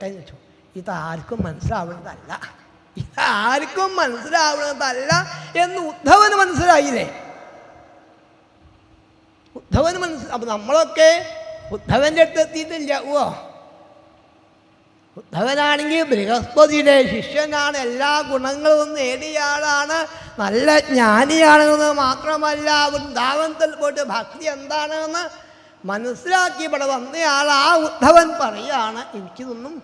എന്ന് വെച്ചു, ഇതാർക്കും മനസ്സിലാവുന്നതല്ല, ഇതാർക്കും മനസ്സിലാവുന്നതല്ല എന്ന് ഉദ്ധവന് മനസ്സിലായില്ലേ? ഉദ്ധവന് അപ്പം നമ്മളൊക്കെ ഉദ്ധവൻ്റെ അടുത്ത് എത്തിയിട്ടില്ല. ഉദ്ധവനാണെങ്കിൽ ബൃഹസ്പതിയുടെ ശിഷ്യനാണ്, എല്ലാ ഗുണങ്ങളും നേടിയ ആളാണ്, നല്ല ജ്ഞാനിയാണെന്ന് മാത്രമല്ല വൃന്ദാവനത്തിൽ പോയിട്ട് ഭക്തി എന്താണെന്ന് മനസ്സിലാക്കി ഇവിടെ വന്നയാൾ ആ ഉദ്ധവൻ പറയുകയാണ് എനിക്കിതൊന്നും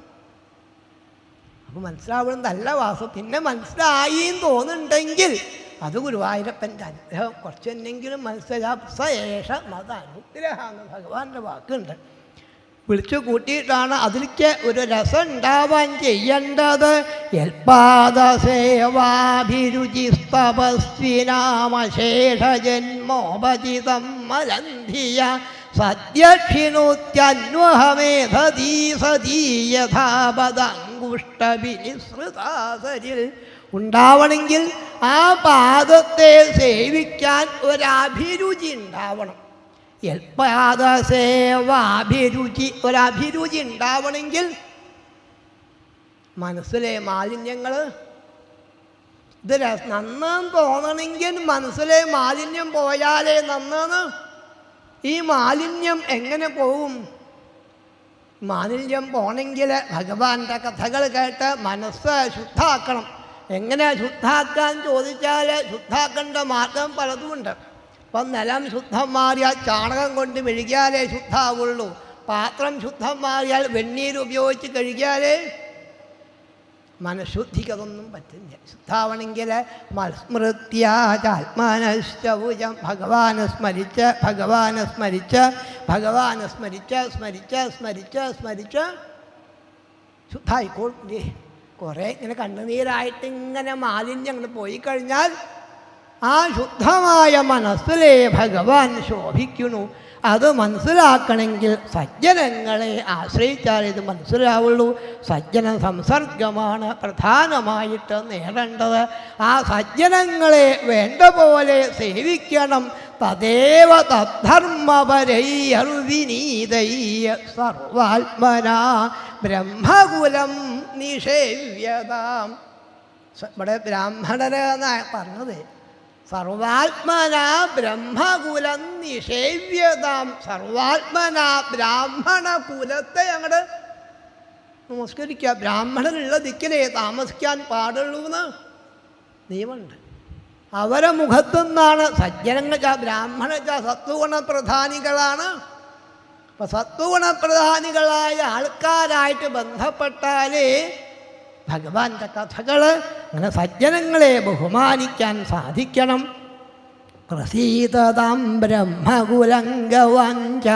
അപ്പോൾ മനസ്സിലാവുന്നതല്ല വാസു. പിന്നെ മനസ്സിലായി തോന്നുന്നുണ്ടെങ്കിൽ അത് ഗുരുവായൂരപ്പൻ്റെ അനുഗ്രഹം, കുറച്ചെന്നെങ്കിലും മനസ്സിലാശ മത അനുഗ്രഹമെന്ന് ഭഗവാന്റെ വാക്കുണ്ട്. വിളിച്ചു കൂട്ടിയിട്ടാണ് അതിലേക്ക് ഒരു രസം ഉണ്ടാവാൻ ചെയ്യേണ്ടത്. യൽപാദസേവാഭിരുചിസ്തപസ്വിനാമശേഷജന്മോപചിതം മലന്ധിയ സദ്യക്ഷിണുത്യന്വഹമേധീ സദീയഥാപദാങ്കുഷ്ടവിനിസൃതാസരിൽ ഉണ്ടാവണമെങ്കിൽ ആ പാദത്തെ സേവിക്കാൻ ഒരഭിരുചി ഉണ്ടാവണം. ഒരഭിരുചി ഉണ്ടാവണമെങ്കിൽ മനസ്സിലെ മാലിന്യങ്ങൾ ഇത് നന്നെന്ന് തോന്നണമെങ്കിൽ മനസ്സിലെ മാലിന്യം പോയാലേ നന്നെന്ന്. ഈ മാലിന്യം എങ്ങനെ പോവും? മാലിന്യം പോണെങ്കിൽ ഭഗവാന്റെ കഥകൾ കേട്ട് മനസ്സ് ശുദ്ധാക്കണം. എങ്ങനെ ശുദ്ധാക്കാൻ ചോദിച്ചാൽ ശുദ്ധാക്കേണ്ട മാർഗം പലതുമുണ്ട്. അപ്പം നിലം ശുദ്ധം മാറിയാൽ ചാണകം കൊണ്ട് മെഴുകിയാലേ ശുദ്ധാവുള്ളൂ. പാത്രം ശുദ്ധം മാറിയാൽ വെണ്ണീര് ഉപയോഗിച്ച് കഴുകിയാലേ മനഃശുദ്ധിക്കതൊന്നും പറ്റില്ല. ശുദ്ധാവണമെങ്കിൽ സ്മൃത്യാത്മാനശ്ചൗജം ഭഗവാനെ സ്മരിച്ച് ഭഗവാനെ സ്മരിച്ച് ഭഗവാനെ സ്മരിച്ച് സ്മരിച്ച് സ്മരിച്ച് സ്മരിച്ച് ശുദ്ധായിക്കോളേ. കുറേ ഇങ്ങനെ കണ്ണുനീരായിട്ട് ഇങ്ങനെ മാലിന്യം അങ്ങോട്ട് പോയി കഴിഞ്ഞാൽ ആ ശുദ്ധമായ മനസ്സിലെ ഭഗവാൻ ശോഭിക്കുന്നു. അത് മനസ്സിലാക്കണമെങ്കിൽ സജ്ജനങ്ങളെ ആശ്രയിച്ചാൽ ഇത് മനസ്സിലാവുള്ളൂ. സജ്ജന സംസർഗമാണ് പ്രധാനമായിട്ട് നേടേണ്ടത്. ആ സജ്ജനങ്ങളെ വേണ്ട പോലെ സേവിക്കണം. തദേവ തദ്ധർമ്മപരൈർവിനീതൈ സർവാത്മനാ ബ്രഹ്മകുലം നിഷേവ്യതാം. ഇവിടെ ബ്രാഹ്മണരെന്നാണ് പറഞ്ഞത്. സർവാത്മന ബ്രഹ്മകുലം നിഷേവ്യതാം. സർവാത്മന ബ്രാഹ്മണ കുലത്തെ അങ്ങോട്ട് നമസ്കരിക്കുക. ബ്രാഹ്മണനുള്ള ദിക്കിലേ താമസിക്കാൻ പാടുള്ളൂ എന്ന് നിയമമുണ്ട്. അവരെ മുഖത്തുനിന്നാണ് സജ്ജനങ്ങൾ ബ്രാഹ്മണ സത്വഗുണപ്രധാനികളാണ്. അപ്പം സത്വഗുണപ്രധാനികളായ ആൾക്കാരായിട്ട് ബന്ധപ്പെട്ടാലേ ഭഗവാന്റെ കഥകൾ അങ്ങനെ സജ്ജനങ്ങളെ ബഹുമാനിക്കാൻ സാധിക്കണം. പ്രസീതതാം ബ്രഹ്മകുലംഗവാഞ്ച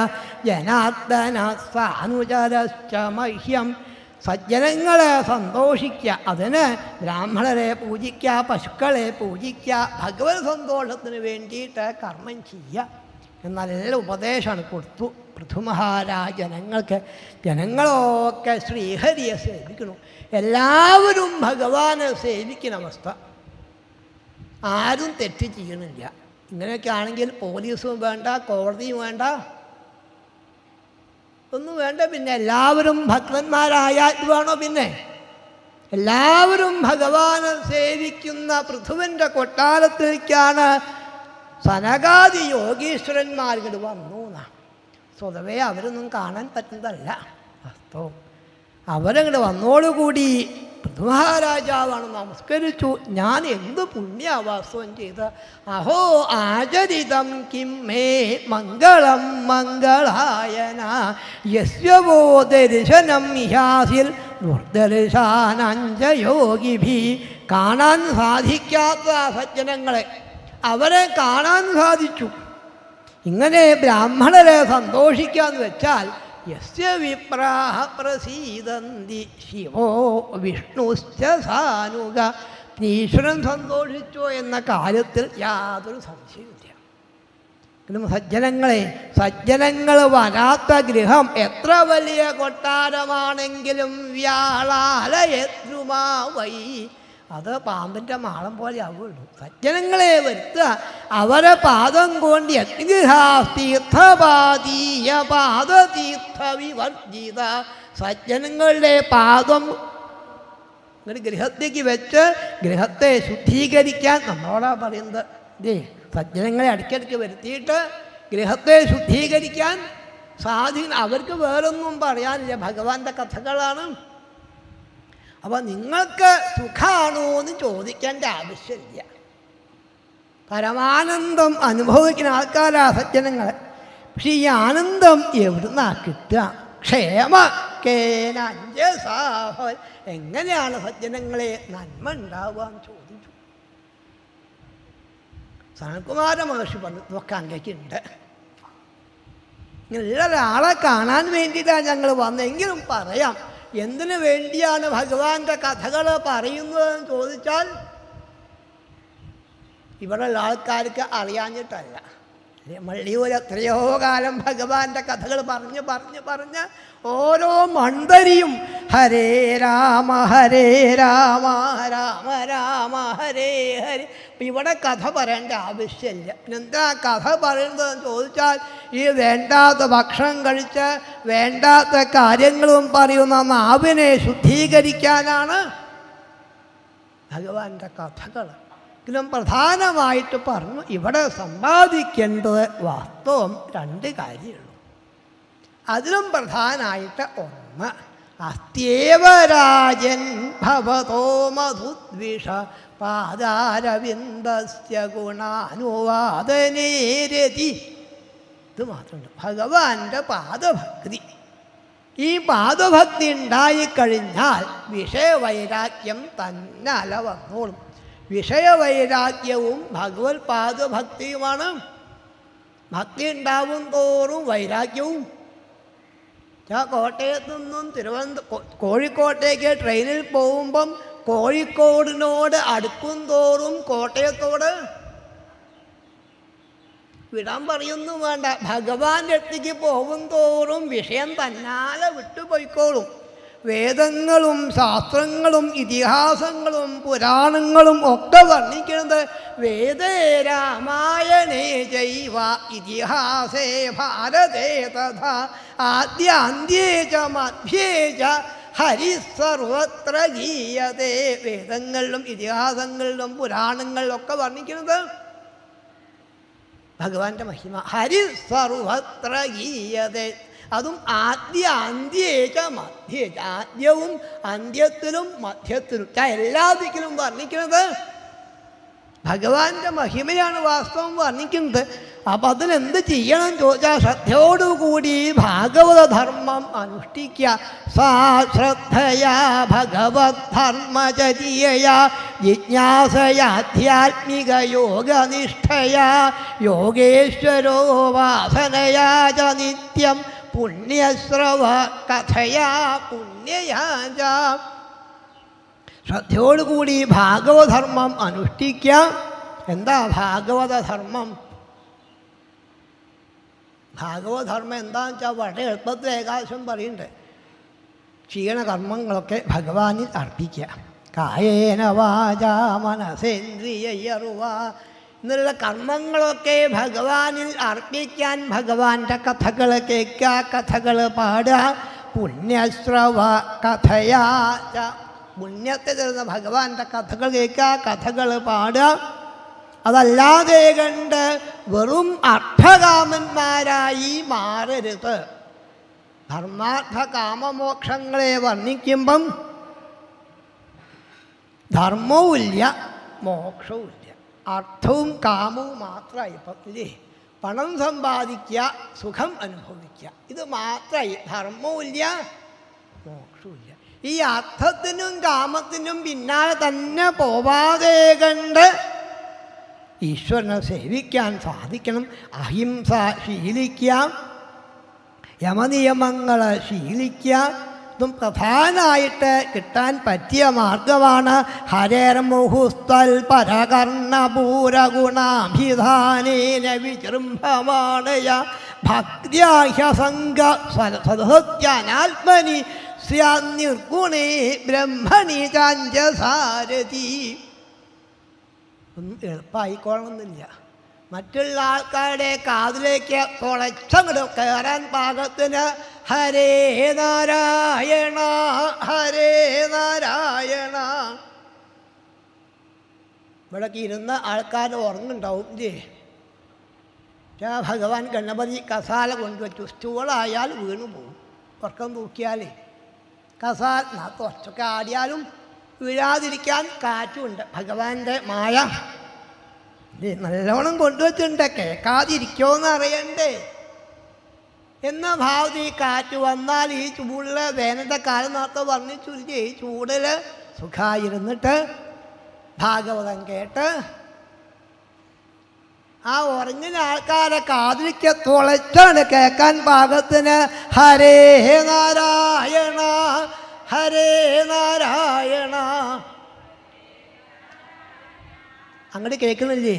ജനാർദ്ദന സാനുചരശ്ച മഹ്യം. സജ്ജനങ്ങളെ സന്തോഷിക്കുക, അതിന് ബ്രാഹ്മണരെ പൂജിക്കുക, പശുക്കളെ പൂജിക്കുക, ഭഗവത് സന്തോഷത്തിന് വേണ്ടിയിട്ട് കർമ്മം ചെയ്യുക. നല്ല ഉപദേശമാണ് കൊടുത്തു പൃഥുമഹാരാജ ജനങ്ങൾക്ക്. ജനങ്ങളൊക്കെ ശ്രീഹരിയെ സേവിക്കണം. എല്ലാവരും ഭഗവാനെ സേവിക്കുന്ന അവസ്ഥ. ആരും തെറ്റ് ചെയ്യണില്ല. ഇങ്ങനെയൊക്കെ ആണെങ്കിൽ പോലീസും വേണ്ട, കോടതിയും വേണ്ട, ഒന്നും വേണ്ട. പിന്നെ എല്ലാവരും ഭക്തന്മാരായാൽ വേണോ? പിന്നെ എല്ലാവരും ഭഗവാനെ സേവിക്കുന്ന പൃഥുവിൻ്റെ കൊട്ടാരത്തിലേക്കാണ് സനകാദി യോഗീശ്വരന്മാർ ഇങ്ങോട്ട് വന്നു എന്നാണ്. സ്വതവേ അവരൊന്നും കാണാൻ പറ്റുന്നതല്ല വാസ്തവം. അവരങ്ങോട്ട് വന്നോടുകൂടി മഹാരാജാവാണ് നമസ്കരിച്ചു. ഞാൻ എന്ത് പുണ്യാവാസവും ചെയ്ത് അഹോ ആചരിതം കിം മേ മംഗളം മംഗളായന യസ്യവോ ദർശനം യാസിൽ ദുർദർശാനഞ്ച യോഗിഭി. കാണാൻ സാധിക്കാത്ത സജ്ജനങ്ങളെ അവരെ കാണാൻ സാധിച്ചു. ഇങ്ങനെ ബ്രാഹ്മണരെ സന്തോഷിക്കാന്ന് വെച്ചാൽ യസ്യ വിപ്രാഹ പ്രസീദന്തി ശിവോ വിഷ്ണുശ്ച സാനുക. ഈശ്വരൻ സന്തോഷിച്ചോ എന്ന കാര്യത്തിൽ യാതൊരു സംശയമില്ല. സജ്ജനങ്ങൾ വരാത്ത ഗൃഹം എത്ര വലിയ കൊട്ടാരമാണെങ്കിലും വ്യാളാലയദ്രുമാവൈ, അത് പാമ്പിൻ്റെ മാളം പോലെ ആവുള്ളൂ. സജ്ജനങ്ങളെ വരുത്തുക, അവരെ പാദം കൊണ്ട് യജ്ഞാസ്തീർത്ഥപാദീയ പാദതീർത്ഥ വിവർജിത. സജ്ജനങ്ങളുടെ പാദം ഗൃഹത്തേക്ക് വെച്ച് ഗൃഹത്തെ ശുദ്ധീകരിക്കാൻ നമ്മളോടാ പറയുന്നത്. സജ്ജനങ്ങളെ ഇടയ്ക്കിടയ്ക്ക് വരുത്തിയിട്ട് ഗൃഹത്തെ ശുദ്ധീകരിക്കാൻ അവർക്ക് വേറൊന്നും പറയാനില്ല, ഭഗവാന്റെ കഥകളാണ്. അപ്പോൾ നിങ്ങൾക്ക് സുഖമാണോ എന്ന് ചോദിക്കേണ്ട ആവശ്യമില്ല. പരമാനന്ദം അനുഭവിക്കുന്ന ആൾക്കാരാ സജ്ജനങ്ങൾ. പക്ഷെ ഈ ആനന്ദം എവിടുന്നാ കിട്ടുക? ക്ഷേമ കേനഞ്ജസാഹ. എങ്ങനെയാണ് സജ്ജനങ്ങളെ നന്മ ഉണ്ടാവുക എന്ന് ചോദിച്ചു. സനൽകുമാര മഹർഷി പറഞ്ഞു, ഇതൊക്കെ അങ്ങേക്കുണ്ട്. ഇങ്ങനെയുള്ള ഒരാളെ കാണാൻ വേണ്ടിയിട്ടാണ് ഞങ്ങൾ വന്നെങ്കിലും പറയാം. എന്തിനു വേണ്ടിയാണ് ഭഗവാന്റെ കഥകൾ പറയുന്നതെന്ന് ചോദിച്ചാൽ ഇവിടെയുള്ള ആൾക്കാർക്ക് അറിയാഞ്ഞിട്ടല്ല. മള്ളിയൂർ എത്രയോ കാലം ഭഗവാന്റെ കഥകൾ പറഞ്ഞ് ഓരോ മണ്ഡരിയും ഹരേ രാമ രാമ രാമ ഹരേ ഹരേ. അപ്പം ഇവിടെ കഥ പറയേണ്ട ആവശ്യമില്ല. എന്താ കഥ പറയുന്നതെന്ന് ചോദിച്ചാൽ ഈ വേണ്ടാത്ത ഭക്ഷണം കഴിച്ച് വേണ്ടാത്ത കാര്യങ്ങളും പറയുന്ന നാവിനെ ശുദ്ധീകരിക്കാനാണ് ഭഗവാന്റെ കഥകൾ. ഇതിലും പ്രധാനമായിട്ട് പറഞ്ഞു, ഇവിടെ സമ്പാദിക്കേണ്ടത് വാസ്തവം 2 കാര്യമുള്ളൂ. അതിലും പ്രധാനമായിട്ട് ഒന്ന്, അസ്ത്യേവരാജൻ ഭവതോ മധുദ്വിഷ പാദാരവിന്ദസ്യ ഗുണാനുവാദനേരതി. ഇത് മാത്രമുണ്ട്, ഭഗവാന്റെ പാദഭക്തി. ഈ പാദഭക്തി ഉണ്ടായിക്കഴിഞ്ഞാൽ വിഷയവൈരാഗ്യം തന്നാല വന്നോളും. വിഷയവൈരാഗ്യവും ഭഗവത് പാദഭക്തിയുമാണ്. ഭക്തി ഉണ്ടാവും തോറും വൈരാഗ്യവും. കോട്ടയത്തു നിന്നും കോഴിക്കോട്ടേക്ക് ട്രെയിനിൽ പോകുമ്പം കോഴിക്കോടിനോട് അടുക്കും തോറും കോട്ടയത്തോട് വിടാൻ പറയുന്നു വേണ്ട. ഭഗവാന്റെ അടുത്തേക്ക് പോകും തോറും വിഷയം തന്നാലെ വിട്ടുപോയിക്കോളും. വേദങ്ങളും ശാസ്ത്രങ്ങളും ഇതിഹാസങ്ങളും പുരാണങ്ങളും ഒക്കെ വർണ്ണിക്കുന്നത് വേദേ രാമായണേ ജൈവ ഇതിഹാസേ ഭാരതേ തഥാ ആദ്യാന്ത്യേ ച മധ്യേ ച ഹരി സർവത്ര ഗീയതേ. വേദങ്ങളിലും ഇതിഹാസങ്ങളിലും പുരാണങ്ങളിലും ഒക്കെ വർണ്ണിക്കുന്നത് ഭഗവാന്റെ മഹിമ. ഹരി സർവത്ര ഗീയതേ. അതും ആദ്യ അന്ത്യേച്ച മധ്യേച്ച. ആദ്യവും അന്ത്യത്തിലും മധ്യത്തിലും എല്ലാ ദിക്കിലും വർണ്ണിക്കുന്നത് ഭഗവാന്റെ മഹിമയാണ് വാസ്തവം വർണ്ണിക്കുന്നത്. അപ്പം അതിനെന്ത് ചെയ്യണം ചോദിച്ചാൽ ശ്രദ്ധയോടുകൂടി ഭാഗവത ധർമ്മം അനുഷ്ഠിക്കുക. സാ ശ്രദ്ധയാ ഭഗവത് ധർമ്മചര്യയാ ജിജ്ഞാസയാധ്യാത്മിക യോഗനിഷ്ഠയാ യോഗേശ്വരോ വാസനയാ ച നിത്യം പുണ്യശ്രവ കഥയാ പുണ്യയാച. ശ്രദ്ധയോടുകൂടി ഭാഗവധർമ്മം അനുഷ്ഠിക്കുക. എന്താ ഭാഗവതധർമ്മം? ഭാഗവതധർമ്മം എന്താണെന്ന് വെച്ചാൽ വളരെ എളുപ്പത്തിൽ ഏകാദശം പറയുന്നുണ്ട്. ക്ഷീണകർമ്മങ്ങളൊക്കെ ഭഗവാനിൽ അർപ്പിക്കുക. കായേന വാചാ മനസേന്ദ്രിയർവാ എന്നുള്ള കർമ്മങ്ങളൊക്കെ ഭഗവാനിൽ അർപ്പിക്കാൻ ഭഗവാന്റെ കഥകൾ കേൾക്കുക, കഥകൾ പാടുക. പുണ്യശ്രവ കഥയാ. പുണ്യത്തെ തരുന്ന ഭഗവാന്റെ കഥകൾ കേൾക്കുക, കഥകൾ പാടുക. അതല്ലാതെ കണ്ട് വെറും അർത്ഥകാമന്മാരായി മാറരുത്. ധർമാർത്ഥ കാമമോക്ഷങ്ങളെ വർണ്ണിക്കുമ്പം ധർമ്മവും ഇല്ല, മോക്ഷവും ഇല്ല. അർത്ഥവും കാമവും മാത്രമായി. ഇപ്പം ഇല്ലേ, പണം സമ്പാദിക്കുക, സുഖം അനുഭവിക്കുക, ഇത് മാത്രമായി. ധർമ്മവും ഇല്ല, മോക്ഷവും ഇല്ല. ഈ അർത്ഥത്തിനും കാമത്തിനും പിന്നാലെ തന്നെ പോവാതെ കണ്ട് ഈശ്വരനെ സേവിക്കാൻ സാധിക്കണം. അഹിംസ ശീലിക്കുക, യമനിയമങ്ങൾ ശീലിക്കുക. ഇതും പ്രധാനമായിട്ട് കിട്ടാൻ പറ്റിയ മാർഗമാണ്. ഹരേർമുഹുസ്തൽ പരകർണപൂരഗുണാഭിധാനേന വിജൃംഭമാണയ ഭക്ത്യാഹ്യസംഗ സദസത്യാനാത്മനി സ്യാനിർഗുണേ ബ്രഹ്മണി ചാഞ്ചസാരതി. ഒന്നും എളുപ്പമായിക്കോളണമെന്നില്ല. മറ്റുള്ള ആൾക്കാരുടെ കാതിലേക്ക് തുളച്ചങ്ങോട്ട് കയറാൻ പാകത്തിന് ഹരേ നാരായണ ഹരേ നാരായണ. ഇവിടേക്ക് ഇരുന്ന ആൾക്കാർ ഉറങ്ങുണ്ടാവും ഇല്ലേ? ഭഗവാൻ ഗണപതി കസാല കൊണ്ടുവച്ചു. സ്റ്റൂളായാൽ വീണു പോകും. ഉറക്കം തൂക്കിയാലേ കസാല കുറച്ചൊക്കെ ആടിയാലും വീഴാതിരിക്കാൻ കാറ്റുണ്ട്. ഭഗവാന്റെ മായ നല്ലോണം കൊണ്ടുവച്ചിട്ടുണ്ട്. കേൾക്കാതിരിക്കുമോയെന്ന് അറിയണ്ടേ എന്ന ഭാവത്തിൽ കാറ്റ് വന്നാൽ ഈ ചൂടിൽ വേനലിൻ്റെ കാലം നേരത്തെ വർണ്ണിച്ചില്ലേ, ഈ ചൂടിൽ സുഖമായിരുന്നിട്ട് ഭാഗവതം കേട്ട് ആ ഉറങ്ങിന ആൾക്കാരെ കാതിലേക്ക് തുളച്ചാണ് കേൾക്കാൻ പാകത്തിന് ഹരേ നാരായണ ഹരേ നാരായണ. അങ്ങോട്ട് കേൾക്കുന്നില്ലേ?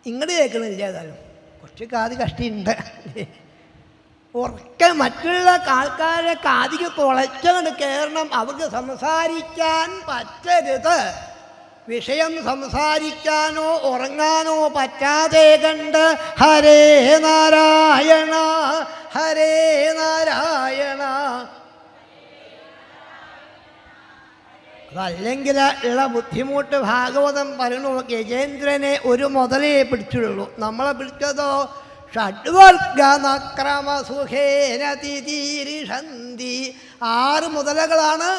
ഇങ്ങോട്ട് കേൾക്കുന്നില്ല. ഏതായാലും കുറച്ച് കാത് കഷ്ടിയുണ്ട്. ഉറക്കെ മറ്റുള്ള ആൾക്കാരെ കാതിക്ക് തുളച്ചങ്ങോട്ട് കയറണം. അവർക്ക് സംസാരിക്കാൻ പറ്റരുത്. വിഷയം സംസാരിക്കാനോ ഉറങ്ങാനോ പറ്റാതെ കണ്ട് ഹരേ നാരായണ ഹരേ നാരായണ. അതല്ലെങ്കിൽ ഉള്ള ബുദ്ധിമുട്ട് ഭാഗവതം പറയണു. ഗജേന്ദ്രനെ ഒരു മുതലേ പിടിച്ചുള്ളൂ. നമ്മളെ പിടിച്ചതോ ഷഡ്വർഗനക്രമസുഖേന തിതീരിഷന്തി. 6 മുതലകളാണ്.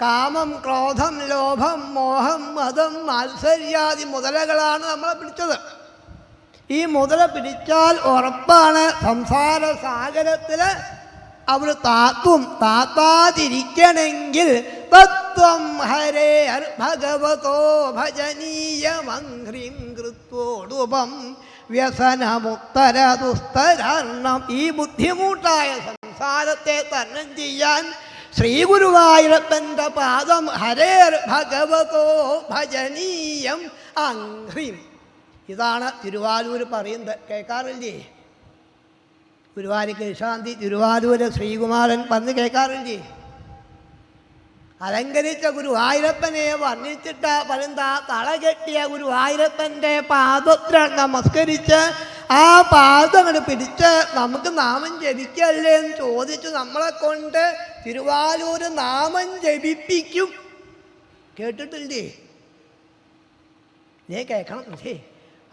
കാമം, ക്രോധം, ലോഭം, മോഹം, മതം, മാത്സര്യാദി മുതലകളാണ് നമ്മളെ പിടിച്ചത്. ഈ മുതല പിടിച്ചാൽ ഉറപ്പാണ് സംസാര സാഗരത്തിൽ അവർ താത്താതിരിക്കണമെങ്കിൽ തത്വം ഹരേ ഭഗവതോ ഭജനീയമഹ്രീം കൃത്വോടുപം വ്യസനമുത്തര ദുസ്തരണം. ഈ ബുദ്ധിമുട്ടായ സംസാരത്തെ തരണം ചെയ്യാൻ ശ്രീഗുരുവായൂരപ്പൻ്റെ പാദം ഹരേർ ഭഗവതോ ഭജനീയം അഹ്രീം. ഇതാണ് തിരുവാലൂർ പറയുന്നത്. കേൾക്കാറില്ലേ? ഗുരുവായൂർ കൃഷ്ണാന്തി, തിരുവാലൂര് ശ്രീകുമാരൻ പറഞ്ഞ് കേൾക്കാറില്ലേ? അലങ്കരിച്ച ഗുരുവായൂരപ്പനെ വർണ്ണിച്ചിട്ട് പരന്താ തളകെട്ടിയ ഗുരുവായൂരപ്പൻ്റെ പാദത്തിൽ നമസ്കരിച്ച് ആ പാദം അങ്ങോട്ട് പിടിച്ച് നമുക്ക് നാമം ജപിക്കല്ലേ എന്ന് ചോദിച്ചു നമ്മളെ കൊണ്ട് തിരുവാലൂര് നാമം ജപിപ്പിക്കും. കേട്ടിട്ടില്ലേ? കേൾക്കണം.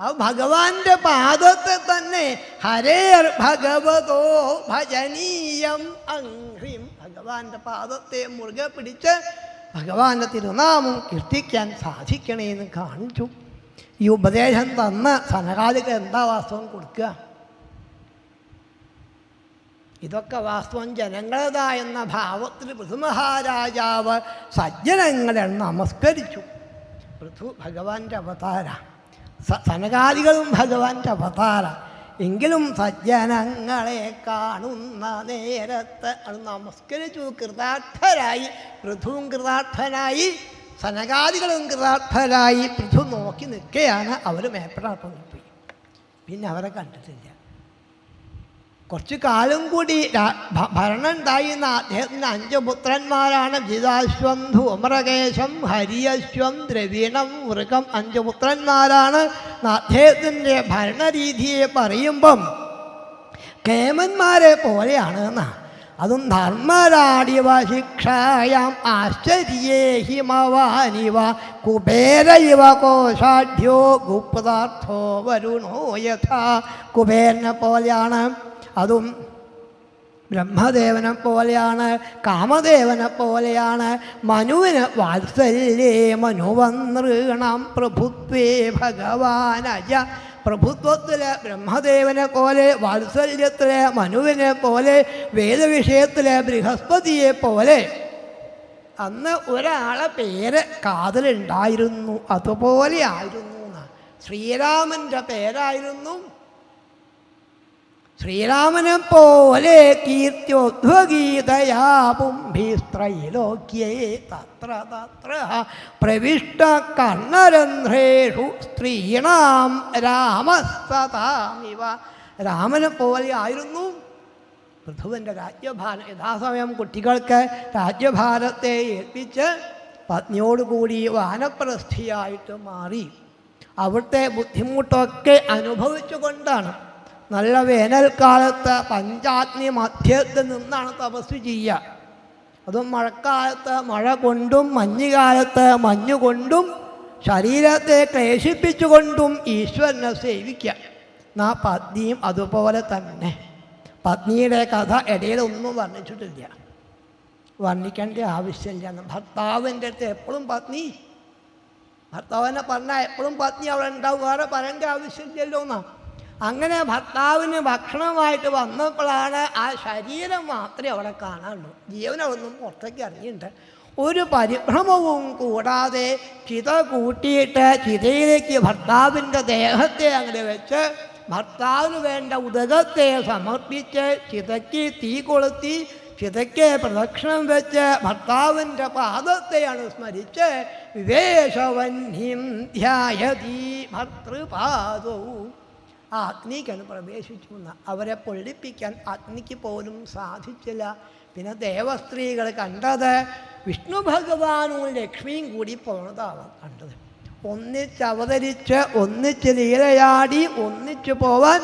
ആ ഭഗവാന്റെ പാദത്തെ തന്നെ ഹരേർ ഭഗവതോ ഭജനീയം അഹ്രീം. ഭഗവാന്റെ പാദത്തെ മുറുകെ പിടിച്ച് ഭഗവാന്റെ തിരുനാമം കീർത്തിക്കാൻ സാധിക്കണേന്ന് കാണിച്ചു. ഈ ഉപദേശം തന്ന് സനകാദിക്ക് എന്താ വാസ്തവം കൊടുക്കുക? ഇതൊക്കെ വാസ്തവം ജനങ്ങളതായെന്ന ഭാവത്തിൽ പൃഥുമഹാരാജാവ് സജ്ജനങ്ങളെ നമസ്കരിച്ചു. പൃഥു ഭഗവാന്റെ അവതാര, സനകാദികളും ഭഗവാന്റെ അവതാര. എങ്കിലും സജ്ജനങ്ങളെ കാണുന്ന നേരത്ത് അത് നമസ്കരിച്ചു. കൃതാർത്ഥരായി. പൃഥുവും കൃതാർത്ഥനായി, സനകാദികളും കൃതാർത്ഥരായി. പൃഥു നോക്കി നിൽക്കുകയാണ്. അവർ മേപ്പടാപ്പം പോയി. പിന്നെ അവരെ കണ്ടിട്ടില്ല. കുറച്ച് കാലം കൂടി ഭരണം ഉണ്ടായിരുന്ന അദ്ദേഹത്തിന് 5 പുത്രന്മാരാണ്. ജിതാശ്വം, ധൂമ്രകേശം, ഹരിയശ്വം, ദ്രവീണം, മൃഗം. 5 പുത്രന്മാരാണ്. അദ്ദേഹത്തിൻ്റെ ഭരണരീതിയെ പറയുമ്പം കേമന്മാരെ പോലെയാണ് എന്നാണ്. അതും ധർമ്മരാടിവ ശിക്ഷായാം ആശ്ചര്യേ ഹിമവാനിവ കുബേരയിവ കോശാഢ്യോ ഗുപ്താർത്ഥോ വരുണോ യഥാ. കുബേരനെ പോലെയാണ്. അതും ബ്രഹ്മദേവനെ പോലെയാണ്, കാമദേവനെ പോലെയാണ്. മനുവിന് വാത്സല്യേ മനുവന്നൃണം പ്രഭുത്വേ ഭഗവാനജ. പ്രഭുത്വത്തിലെ ബ്രഹ്മദേവനെ പോലെ, വാത്സല്യത്തിലെ മനുവിനെ പോലെ, വേദവിഷയത്തിലെ ബൃഹസ്പതിയെ പോലെ. അന്ന് ഒരാളെ പേര് കാതിലുണ്ടായിരുന്നു, അതുപോലെ ആയിരുന്നു. ശ്രീരാമൻ്റെ പേരായിരുന്നു. ശ്രീരാമനെ പോലെ കീർത്യോദ്വഗീതയാ പുംഭിസ്ത്രൈലോക്യേ തത്ര തത്ര പ്രവിഷ്ട കർണരന്ധ്രേഷു സ്ത്രീണാം രാമസ്തതാമിവ. രാമനെ പോലെ ആയിരുന്നു പൃഥുവിൻ്റെ രാജ്യഭാരം. യഥാസമയം കുട്ടികൾക്ക് രാജ്യഭാരത്തെ ഏൽപ്പിച്ച് പത്നിയോടുകൂടി വാനപ്രസ്ഥിയായിട്ട് മാറി. അവിടുത്തെ ബുദ്ധിമുട്ടൊക്കെ അനുഭവിച്ചു കൊണ്ടാണ്. നല്ല വേനൽക്കാലത്ത് പഞ്ചാഗ്നി മധ്യത്തിൽ നിന്നാണ് തപസ് ചെയ്യുക. അതും മഴക്കാലത്ത് മഴ കൊണ്ടും മഞ്ഞുകാലത്ത് മഞ്ഞുകൊണ്ടും ശരീരത്തെ ക്ലേശിപ്പിച്ചുകൊണ്ടും ഈശ്വരനെ സേവിക്കുക. ആ പത്നിയും അതുപോലെ തന്നെ. പത്നിയുടെ കഥ ഇടയിലൊന്നും വർണ്ണിച്ചിട്ടില്ല, വർണ്ണിക്കേണ്ട ആവശ്യമില്ല. ഭർത്താവിൻ്റെ അടുത്ത് എപ്പോഴും പത്നി, ഭർത്താവിനെ പറഞ്ഞാൽ എപ്പോഴും പത്നി അവിടെ ഉണ്ടാവും, വേറെ പറയേണ്ട ആവശ്യമില്ലല്ലോ എന്നാ. അങ്ങനെ ഭർത്താവിന് ഭക്ഷണമായിട്ട് വന്നപ്പോഴാണ് ആ ശരീരം മാത്രമേ അവിടെ കാണാനുള്ളൂ, ജീവനൊന്നും പുറത്തേക്ക് ഇറങ്ങിയിട്ടുണ്ട്. ഒരു പരിഭ്രമവും കൂടാതെ ചിത കൂട്ടിയിട്ട് ചിതയിലേക്ക് ഭർത്താവിൻ്റെ ദേഹത്തെ അങ്ങനെ വെച്ച് ഭർത്താവിന് വേണ്ട ഉദകത്തെ സമർപ്പിച്ച് ചിതയ്ക്ക് തീ കൊളുത്തി ചിതയ്ക്ക് പ്രദക്ഷിണം വെച്ച് ഭർത്താവിൻ്റെ പാദത്തെയാണ് സ്മരിച്ച് വിവേശവന്യം ധ്യായതി ഭർതൃപാദവും. ആ അഗ്നിക്കാണ് പ്രവേശിച്ചു എന്ന്. അവരെ പൊള്ളിപ്പിക്കാൻ അഗ്നിക്ക് പോലും സാധിച്ചില്ല. പിന്നെ ദേവസ്ത്രീകൾ കണ്ടത് വിഷ്ണു ഭഗവാനും ലക്ഷ്മിയും കൂടി പോണതാണ് കണ്ടത്. ഒന്നിച്ചവതരിച്ച് ഒന്നിച്ച് ലീലയാടി ഒന്നിച്ചു പോവാൻ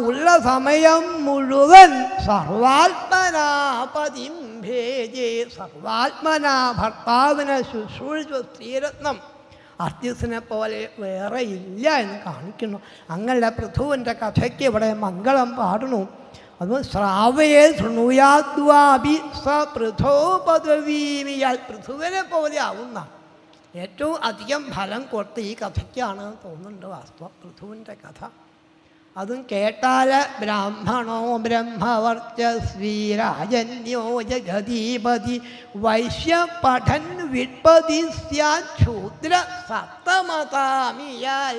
ഉള്ള സമയം മുഴുവൻ സർവാത്മനാപതിം ഭേജേ. സർവാത്മനാ ഭർത്താവിനെ ശുശ്രൂഷിച്ച സ്ത്രീരത്നം അർത്തിസിനെ പോലെ വേറെ ഇല്ല എന്ന് കാണിക്കുന്നു. അങ്ങനെ പൃഥുവിൻ്റെ കഥയ്ക്ക് ഇവിടെ മംഗളം പാടുന്നു. അത് ശ്രാവയെ ശൃണുയാദ്വാപി സ പൃഥോ പദവീമിയാൽ. പൃഥുവിനെ പോലെ ആവുന്ന ഏറ്റവും അധികം ഫലം കൊടുത്ത ഈ കഥയ്ക്കാണ് തോന്നുന്നുണ്ട് വാസ്തവം, പൃഥുവിൻ്റെ കഥ. അതും കേട്ടാൽ ബ്രാഹ്മണോ ബ്രഹ്മവർച്ചസ്വീ രാജന്യോ ജഗതീപതി വൈശ്യ പഠൻ വിട്പതി ശൂദ്ര സപ്തമതാമിയാൽ.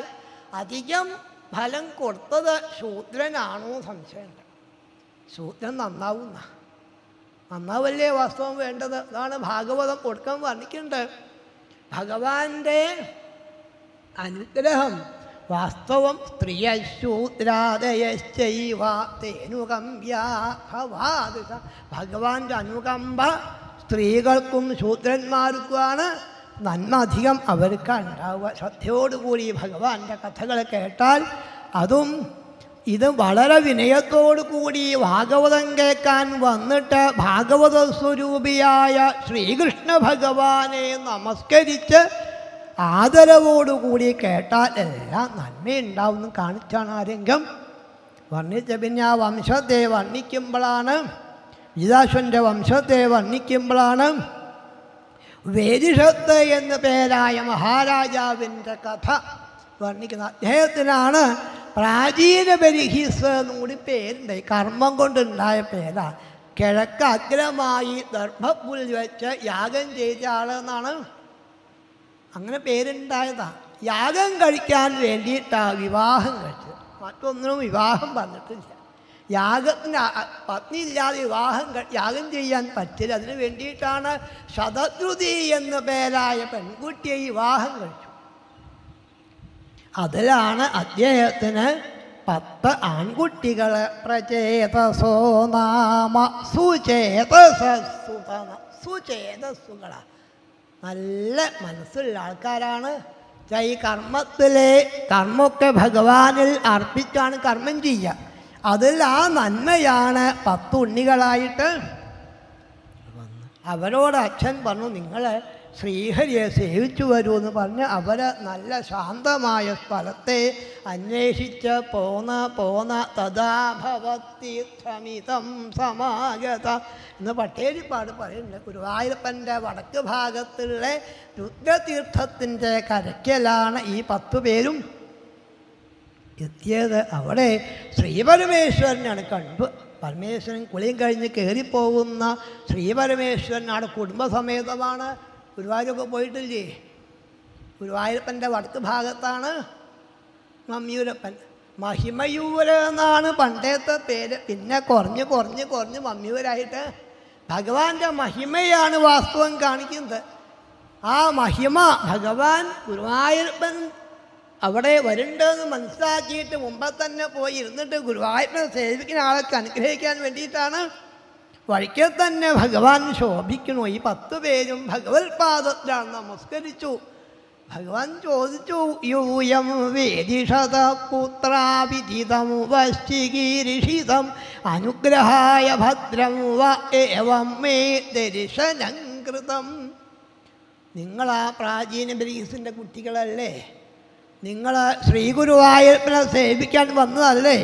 അധികം ഫലം കൊടുത്തത് ശൂദ്രനാണോ സംശയമുണ്ട്. ശൂദ്രൻ നന്നാവല്ലേ വാസ്തവം വേണ്ടത്. അതാണ് ഭാഗവതം കൊടുക്കാൻ വർണ്ണിക്കുന്നുണ്ട്. ഭഗവാന്റെ അനുഗ്രഹം വാസ്തവം സ്ത്രീയശൂദ്രാദയശ്ചൈവ തേനുകമ്പ്യാഭവാദ്. ഭഗവാന്റെ അനുകമ്പ സ്ത്രീകൾക്കും ശൂദ്രന്മാർക്കുമാണ് നന്മ അധികം അവർക്കാണ് ഉണ്ടാവുക. ശ്രദ്ധയോടുകൂടി ഭഗവാന്റെ കഥകൾ കേട്ടാൽ, അതും ഇത് വളരെ വിനയത്തോടു കൂടി ഭാഗവതം കേൾക്കാൻ വന്നിട്ട് ഭാഗവത സ്വരൂപിയായ ശ്രീകൃഷ്ണ ഭഗവാനെ നമസ്കരിച്ച് ആദരവോടുകൂടി കേട്ടാൽ എല്ലാം നന്മയുണ്ടാവുമെന്ന് കാണിച്ചാണ് ആരെങ്കിലും വർണ്ണിച്ച. പിന്നെ ആ വംശത്തെ വർണ്ണിക്കുമ്പോഴാണ്, വിദാശ്വൻ്റെ വംശത്തെ വർണ്ണിക്കുമ്പോഴാണ് വേദിഷത്ത് എന്ന പേരായ മഹാരാജാവിൻ്റെ കഥ വർണ്ണിക്കുന്നത്. അദ്ദേഹത്തിനാണ് പ്രാചീന ബലിഹിസ് എന്നും കൂടി പേരുണ്ടായി. കർമ്മം കൊണ്ടുണ്ടായ പേരാണ്. കിഴക്ക് അഗ്രമായി ദർഭപ്പുൽ വെച്ച് യാഗം ചെയ്ത ആളെന്നാണ് അങ്ങനെ പേരുണ്ടായതാണ്. യാഗം കഴിക്കാൻ വേണ്ടിയിട്ടാണ് വിവാഹം കഴിച്ചത്, മറ്റൊന്നിനും വിവാഹം വന്നിട്ടില്ല. യാഗത്തിന് പത്നി ഇല്ലാതെ യാഗം ചെയ്യാൻ പറ്റില്ല. അതിന് വേണ്ടിയിട്ടാണ് ശതദ്രുതി എന്ന പേരായ പെൺകുട്ടിയെ വിവാഹം കഴിച്ചു. അതിലാണ് അദ്ദേഹത്തിന് 10 ആൺകുട്ടികളെ പ്രചേതസോ നാമ സുചേതസ്സുകളാണ്. നല്ല മനസ്സുള്ള ആൾക്കാരാണ്. ഈ കർമ്മമൊക്കെ ഭഗവാനിൽ അർപ്പിച്ചാണ് കർമ്മം ചെയ്യുക. അതിൽ ആ നന്മയാണ് 10 ഉണ്ണികളായിട്ട് വന്ന്. അവരോട് അച്ഛൻ പറഞ്ഞു, നിങ്ങൾ ശ്രീഹരിയെ സേവിച്ചു വരുമെന്ന് പറഞ്ഞ് അവർ നല്ല ശാന്തമായ സ്ഥലത്തെ അന്വേഷിച്ച് പോന്ന തഥാഭവത്തീർത്ഥമിതം സമാഗത എന്ന് പട്ടേരിപ്പാട് പറയുന്നുണ്ട്. ഗുരുവായൂരപ്പൻ്റെ വടക്ക് ഭാഗത്തുള്ള രുദ്രതീർത്ഥത്തിൻ്റെ കരയ്ക്കലാണ് ഈ 10 പേരും എത്തിയത്. അവിടെ ശ്രീപരമേശ്വരനാണ് കണ്ടു. പരമേശ്വരൻ കുളിയും കഴിഞ്ഞ് കയറിപ്പോകുന്ന ശ്രീപരമേശ്വരനാണ് കുടുംബസമേതമാണ്. ഗുരുവായൂരൊക്കെ പോയിട്ടില്ലേ? ഗുരുവായൂരപ്പൻ്റെ വടക്ക് ഭാഗത്താണ് മമ്മിയൂരപ്പൻ. മഹിമയൂര് എന്നാണ് പണ്ടത്തെ പേര്. പിന്നെ കുറഞ്ഞ് മമ്മിയൂരായിട്ട് ഭഗവാന്റെ മഹിമയാണ് വാസ്തവം കാണിക്കുന്നത്. ആ മഹിമ ഭഗവാൻ ഗുരുവായൂരപ്പൻ അവിടെ വരുന്നുണ്ടെന്ന് മനസ്സിലാക്കിയിട്ട് മുമ്പ് തന്നെ പോയി ഇരുന്നിട്ട് ഗുരുവായൂരപ്പനെ സേവിക്കുന്ന ആളൊക്കെ അനുഗ്രഹിക്കാൻ വേണ്ടിയിട്ടാണ്. വഴിക്ക് തന്നെ ഭഗവാൻ ശോഭിക്കണു. ഈ 10 പേരും ഭഗവത് പാദത്തിലാണ് നമസ്കരിച്ചു. ഭഗവാൻ ചോദിച്ചു, യൂയം വേദിഷത പുത്രാവിദിതം വശ്ചികീരിഷിതം അനുഗ്രഹായ ഭദ്രം വ ഏവം മേ ദർശനം കൃതം. നിങ്ങളാ പ്രാചീന ഗ്രീസിൻ്റെ കുട്ടികളല്ലേ? നിങ്ങൾ ശ്രീ ഗുരുവായൂരപ്പനെ സേവിക്കാൻ വന്നതല്ലേ?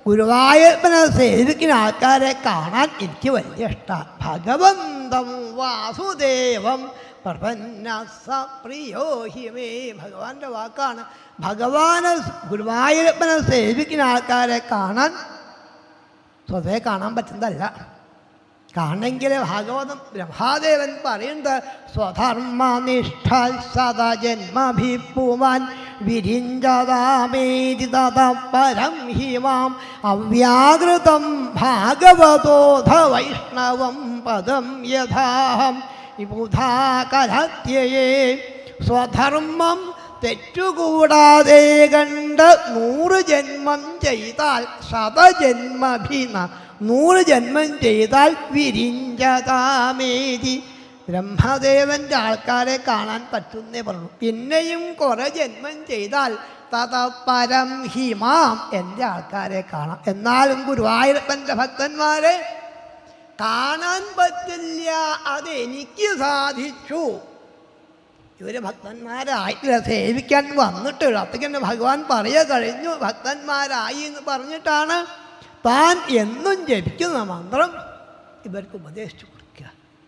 ഗുരുവായൂരപ്പനെ സേവിക്കുന്ന ആൾക്കാരെ കാണാൻ എനിക്ക് വലിയ ഇഷ്ടമാണ്. ഭഗവന്തം വാസുദേവം പ്രപന്നസ പ്രിയോ ഹിമേ. ഭഗവാന്റെ വാക്കാണ്. ഭഗവാനെ ഗുരുവായൂരപ്പനെ സേവിക്കുന്ന ആൾക്കാരെ കാണാൻ സ്വതേ കാണാൻ പറ്റുന്നതല്ല. കാണെങ്കിൽ ഭാഗവതം ബ്രഹ്മാദേവൻ പറയുന്നത് സ്വധർമ്മനിഷ്ഠ സദജന്മഭിപ്പുവാൻ വിരിഞ്ചതാമേതി തതപരം ഹിമാം അവ്യാകൃതം ഭാഗവതോധ വൈഷ്ണവം പദം യഥാഹം വിബുധാകലത്യയേ. സ്വധർമ്മം തെറ്റുകൂടാതെ കണ്ട് 100 ജന്മം ചെയ്താൽ ശതജന്മഭിന 100 ജന്മം ചെയ്താൽ വിരിഞ്ചതാമേതി. ബ്രഹ്മദേവൻ്റെ ആൾക്കാരെ കാണാൻ പറ്റുന്നേ പറഞ്ഞു. പിന്നെയും കുറേ ജന്മം ചെയ്താൽ തതപരം ഹിമാം എൻ്റെ ആൾക്കാരെ കാണാം. എന്നാലും ഗുരുവായൂരപ്പൻ്റെ ഭക്തന്മാരെ കാണാൻ പറ്റില്ല. അതെനിക്ക് സാധിച്ചു. ഇവർ ഭക്തന്മാരായിട്ടില്ല, സേവിക്കാൻ വന്നിട്ടുള്ളൂ. അപ്പോഴേക്കും ഭഗവാൻ കഴിഞ്ഞു ഭക്തന്മാരായി എന്ന് പറഞ്ഞിട്ടാണ് താൻ എന്നും ജപിക്കുന്ന മന്ത്രം ഇവർക്ക് ഉപദേശിച്ചു കൊടുക്കുക.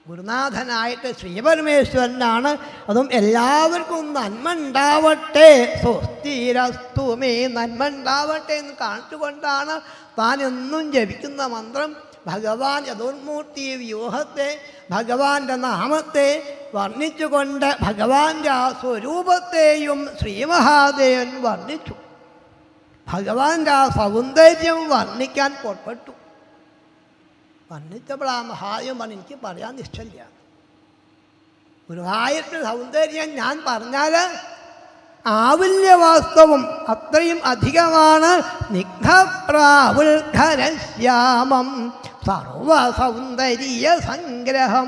ഗുരുനാഥനായിട്ട് ശ്രീപരമേശ്വരനാണ്. അതും എല്ലാവർക്കും നന്മ ഉണ്ടാവട്ടെ, സ്വസ്തിരസ്തുമേ, നന്മ ഉണ്ടാവട്ടെ എന്ന് കാണിച്ചുകൊണ്ടാണ് താൻ എന്നും ജപിക്കുന്ന മന്ത്രം. ഭഗവാൻ ചതുർമൂർത്തി വ്യൂഹത്തെ, ഭഗവാന്റെ നാമത്തെ വർണ്ണിച്ചുകൊണ്ട് ഭഗവാന്റെ ആ സ്വരൂപത്തെയും ശ്രീമഹാദേവൻ വർണ്ണിച്ചു. ഭഗവാന്റെ ആ സൗന്ദര്യം വർണ്ണിക്കാൻ പുറപ്പെട്ടു. വർണ്ണിച്ചപ്പോൾ ആ മഹാദേവൻ പറഞ്ഞു, എനിക്ക് പറയാൻ ഇഷ്ടമില്ല. ഗുരുവായൂരപ്പൻ്റെ സൗന്ദര്യം ഞാൻ പറഞ്ഞാൽ ആവില്യ വാസ്തവം അത്രയും അധികമാണ്. നിഗ്ധപ്രാവുൽഖരശ്യാമം സർവസൗന്ദര്യ സംഗ്രഹം.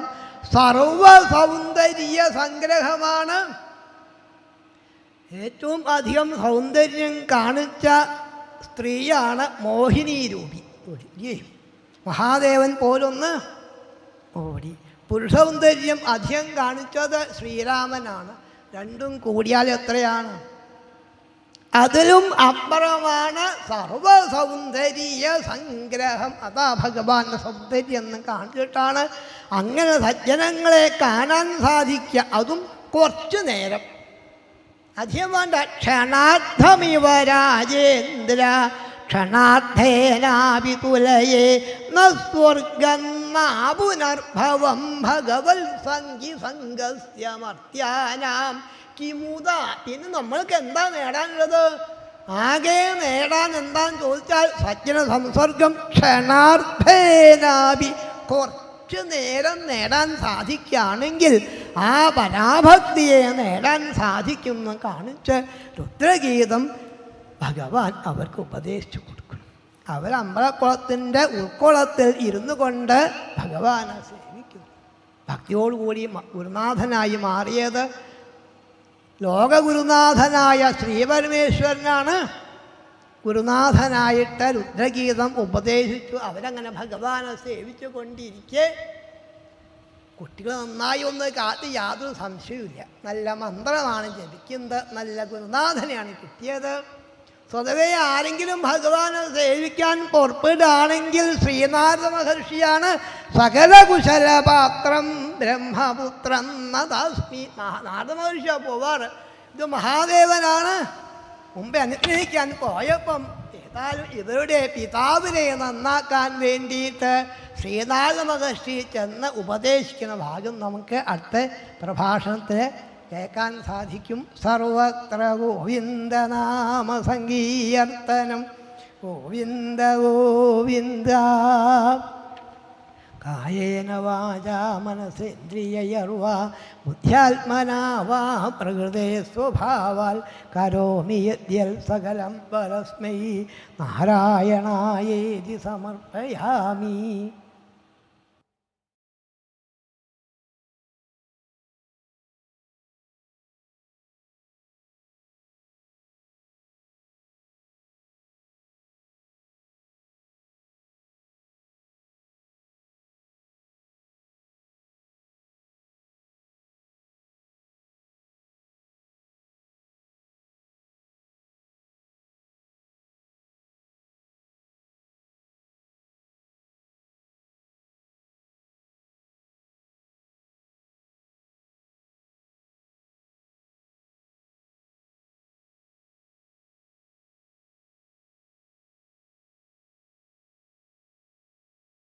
സർവസൗന്ദര്യ സംഗ്രഹമാണ്. ഏറ്റവും അധികം സൗന്ദര്യം കാണിച്ച സ്ത്രീയാണ് മോഹിനി രൂപി. മഹാദേവൻ പോലൊന്ന് ഓടി. പുരുഷസൗന്ദര്യം അധികം കാണിച്ചത് ശ്രീരാമനാണ്. രണ്ടും കൂടിയാൽ എത്രയാണ്? അതിലും അപ്പുറമാണ് സർവസൗന്ദര്യ സംഗ്രഹം. അതാ ഭഗവാന്റെ സൗന്ദര്യം എന്ന് കാണിച്ചിട്ടാണ് അങ്ങനെ സജ്ജനങ്ങളെ കാണാൻ സാധിക്കുക. അതും കുറച്ചു നേരം, അധികം വേണ്ട. ക്ഷണാർത്ഥമിവ രാജേന്ദ്ര ക്ഷണാർത്ഥേനാവിതുലയേ ന സ്വർഗം നാ പുനർഭവം ഭഗവൽ സംഗി സംഗസ്യ മർത്യാനാം കിമുദ. പിന്നെ നമ്മൾക്ക് എന്താ നേടാനുള്ളത്? ആകെ നേടാൻ എന്താന്ന് ചോദിച്ചാൽ സജ്ജന സംസർഗം. ക്ഷണാർത്ഥേനാവി, കുറച്ചു നേരം നേടാൻ സാധിക്കുകയാണെങ്കിൽ ആ പരാഭക്തിയെ നേടാൻ സാധിക്കുമെന്ന് കാണിച്ച് രുദ്രഗീതം ഭഗവാൻ അവർക്ക് ഉപദേശിച്ചു കൊടുക്കണം. അവർ അമ്പലക്കുളത്തിൻ്റെ ഉൾക്കുളത്തിൽ ഇരുന്നു കൊണ്ട് ഭഗവാനെ സേവിക്കുന്നു. ഭക്തിയോടുകൂടി ഗുരുനാഥനായി മാറിയത് ലോകഗുരുനാഥനായ ശ്രീപരമേശ്വരനാണ്. ഗുരുനാഥനായിട്ട് രുദ്രഗീതം ഉപദേശിച്ചു. അവരങ്ങനെ ഭഗവാനെ സേവിച്ചു കൊണ്ടിരിക്കെ കുട്ടികൾ നന്നായി ഒന്ന് കാട്ടി യാതൊരു സംശയവുമില്ല. നല്ല മന്ത്രമാണ് ജപിക്കുന്നത്, നല്ല ഗുരുനാഥനെയാണ് കിട്ടിയത്. സ്വതവേ ആരെങ്കിലും ഭഗവാനെ സേവിക്കാൻ പുറപ്പെടുകയാണെങ്കിൽ ശ്രീനാരദ മഹർഷിയാണ് സകല കുശലപാത്രം ബ്രഹ്മപുത്രം നദാസ്മി. നാരദ മഹർഷിയാണ് പോവാറ്. ഇത് മഹാദേവനാണ്. മുമ്പ് അനുഗ്രഹിക്കാൻ പോയപ്പം ഏതായാലും ഇവരുടെ പിതാവിനെ നന്നാക്കാൻ വേണ്ടിയിട്ട് ശ്രീനാരദ മഹർഷി ചെന്ന് ഉപദേശിക്കുന്ന ഭാഗം നമുക്ക് അടുത്ത പ്രഭാഷണത്തിൽ കേൾക്കാൻ സാധിക്കും. സർവത്ര ഗോവിന്ദനാമ സങ്കീർത്തനം ഗോവിന്ദ ഗോവിന്ദ. കായേന വാചാ മനസേന്ദ്രിയർവാ ബുദ്ധ്യാത്മനാ വാ പ്രകൃതേ സ്വഭാവാൽ കരോമി യദ്യൽ സകലം പരസ്മൈ നാരായണായേതി സമർപ്പയാമി.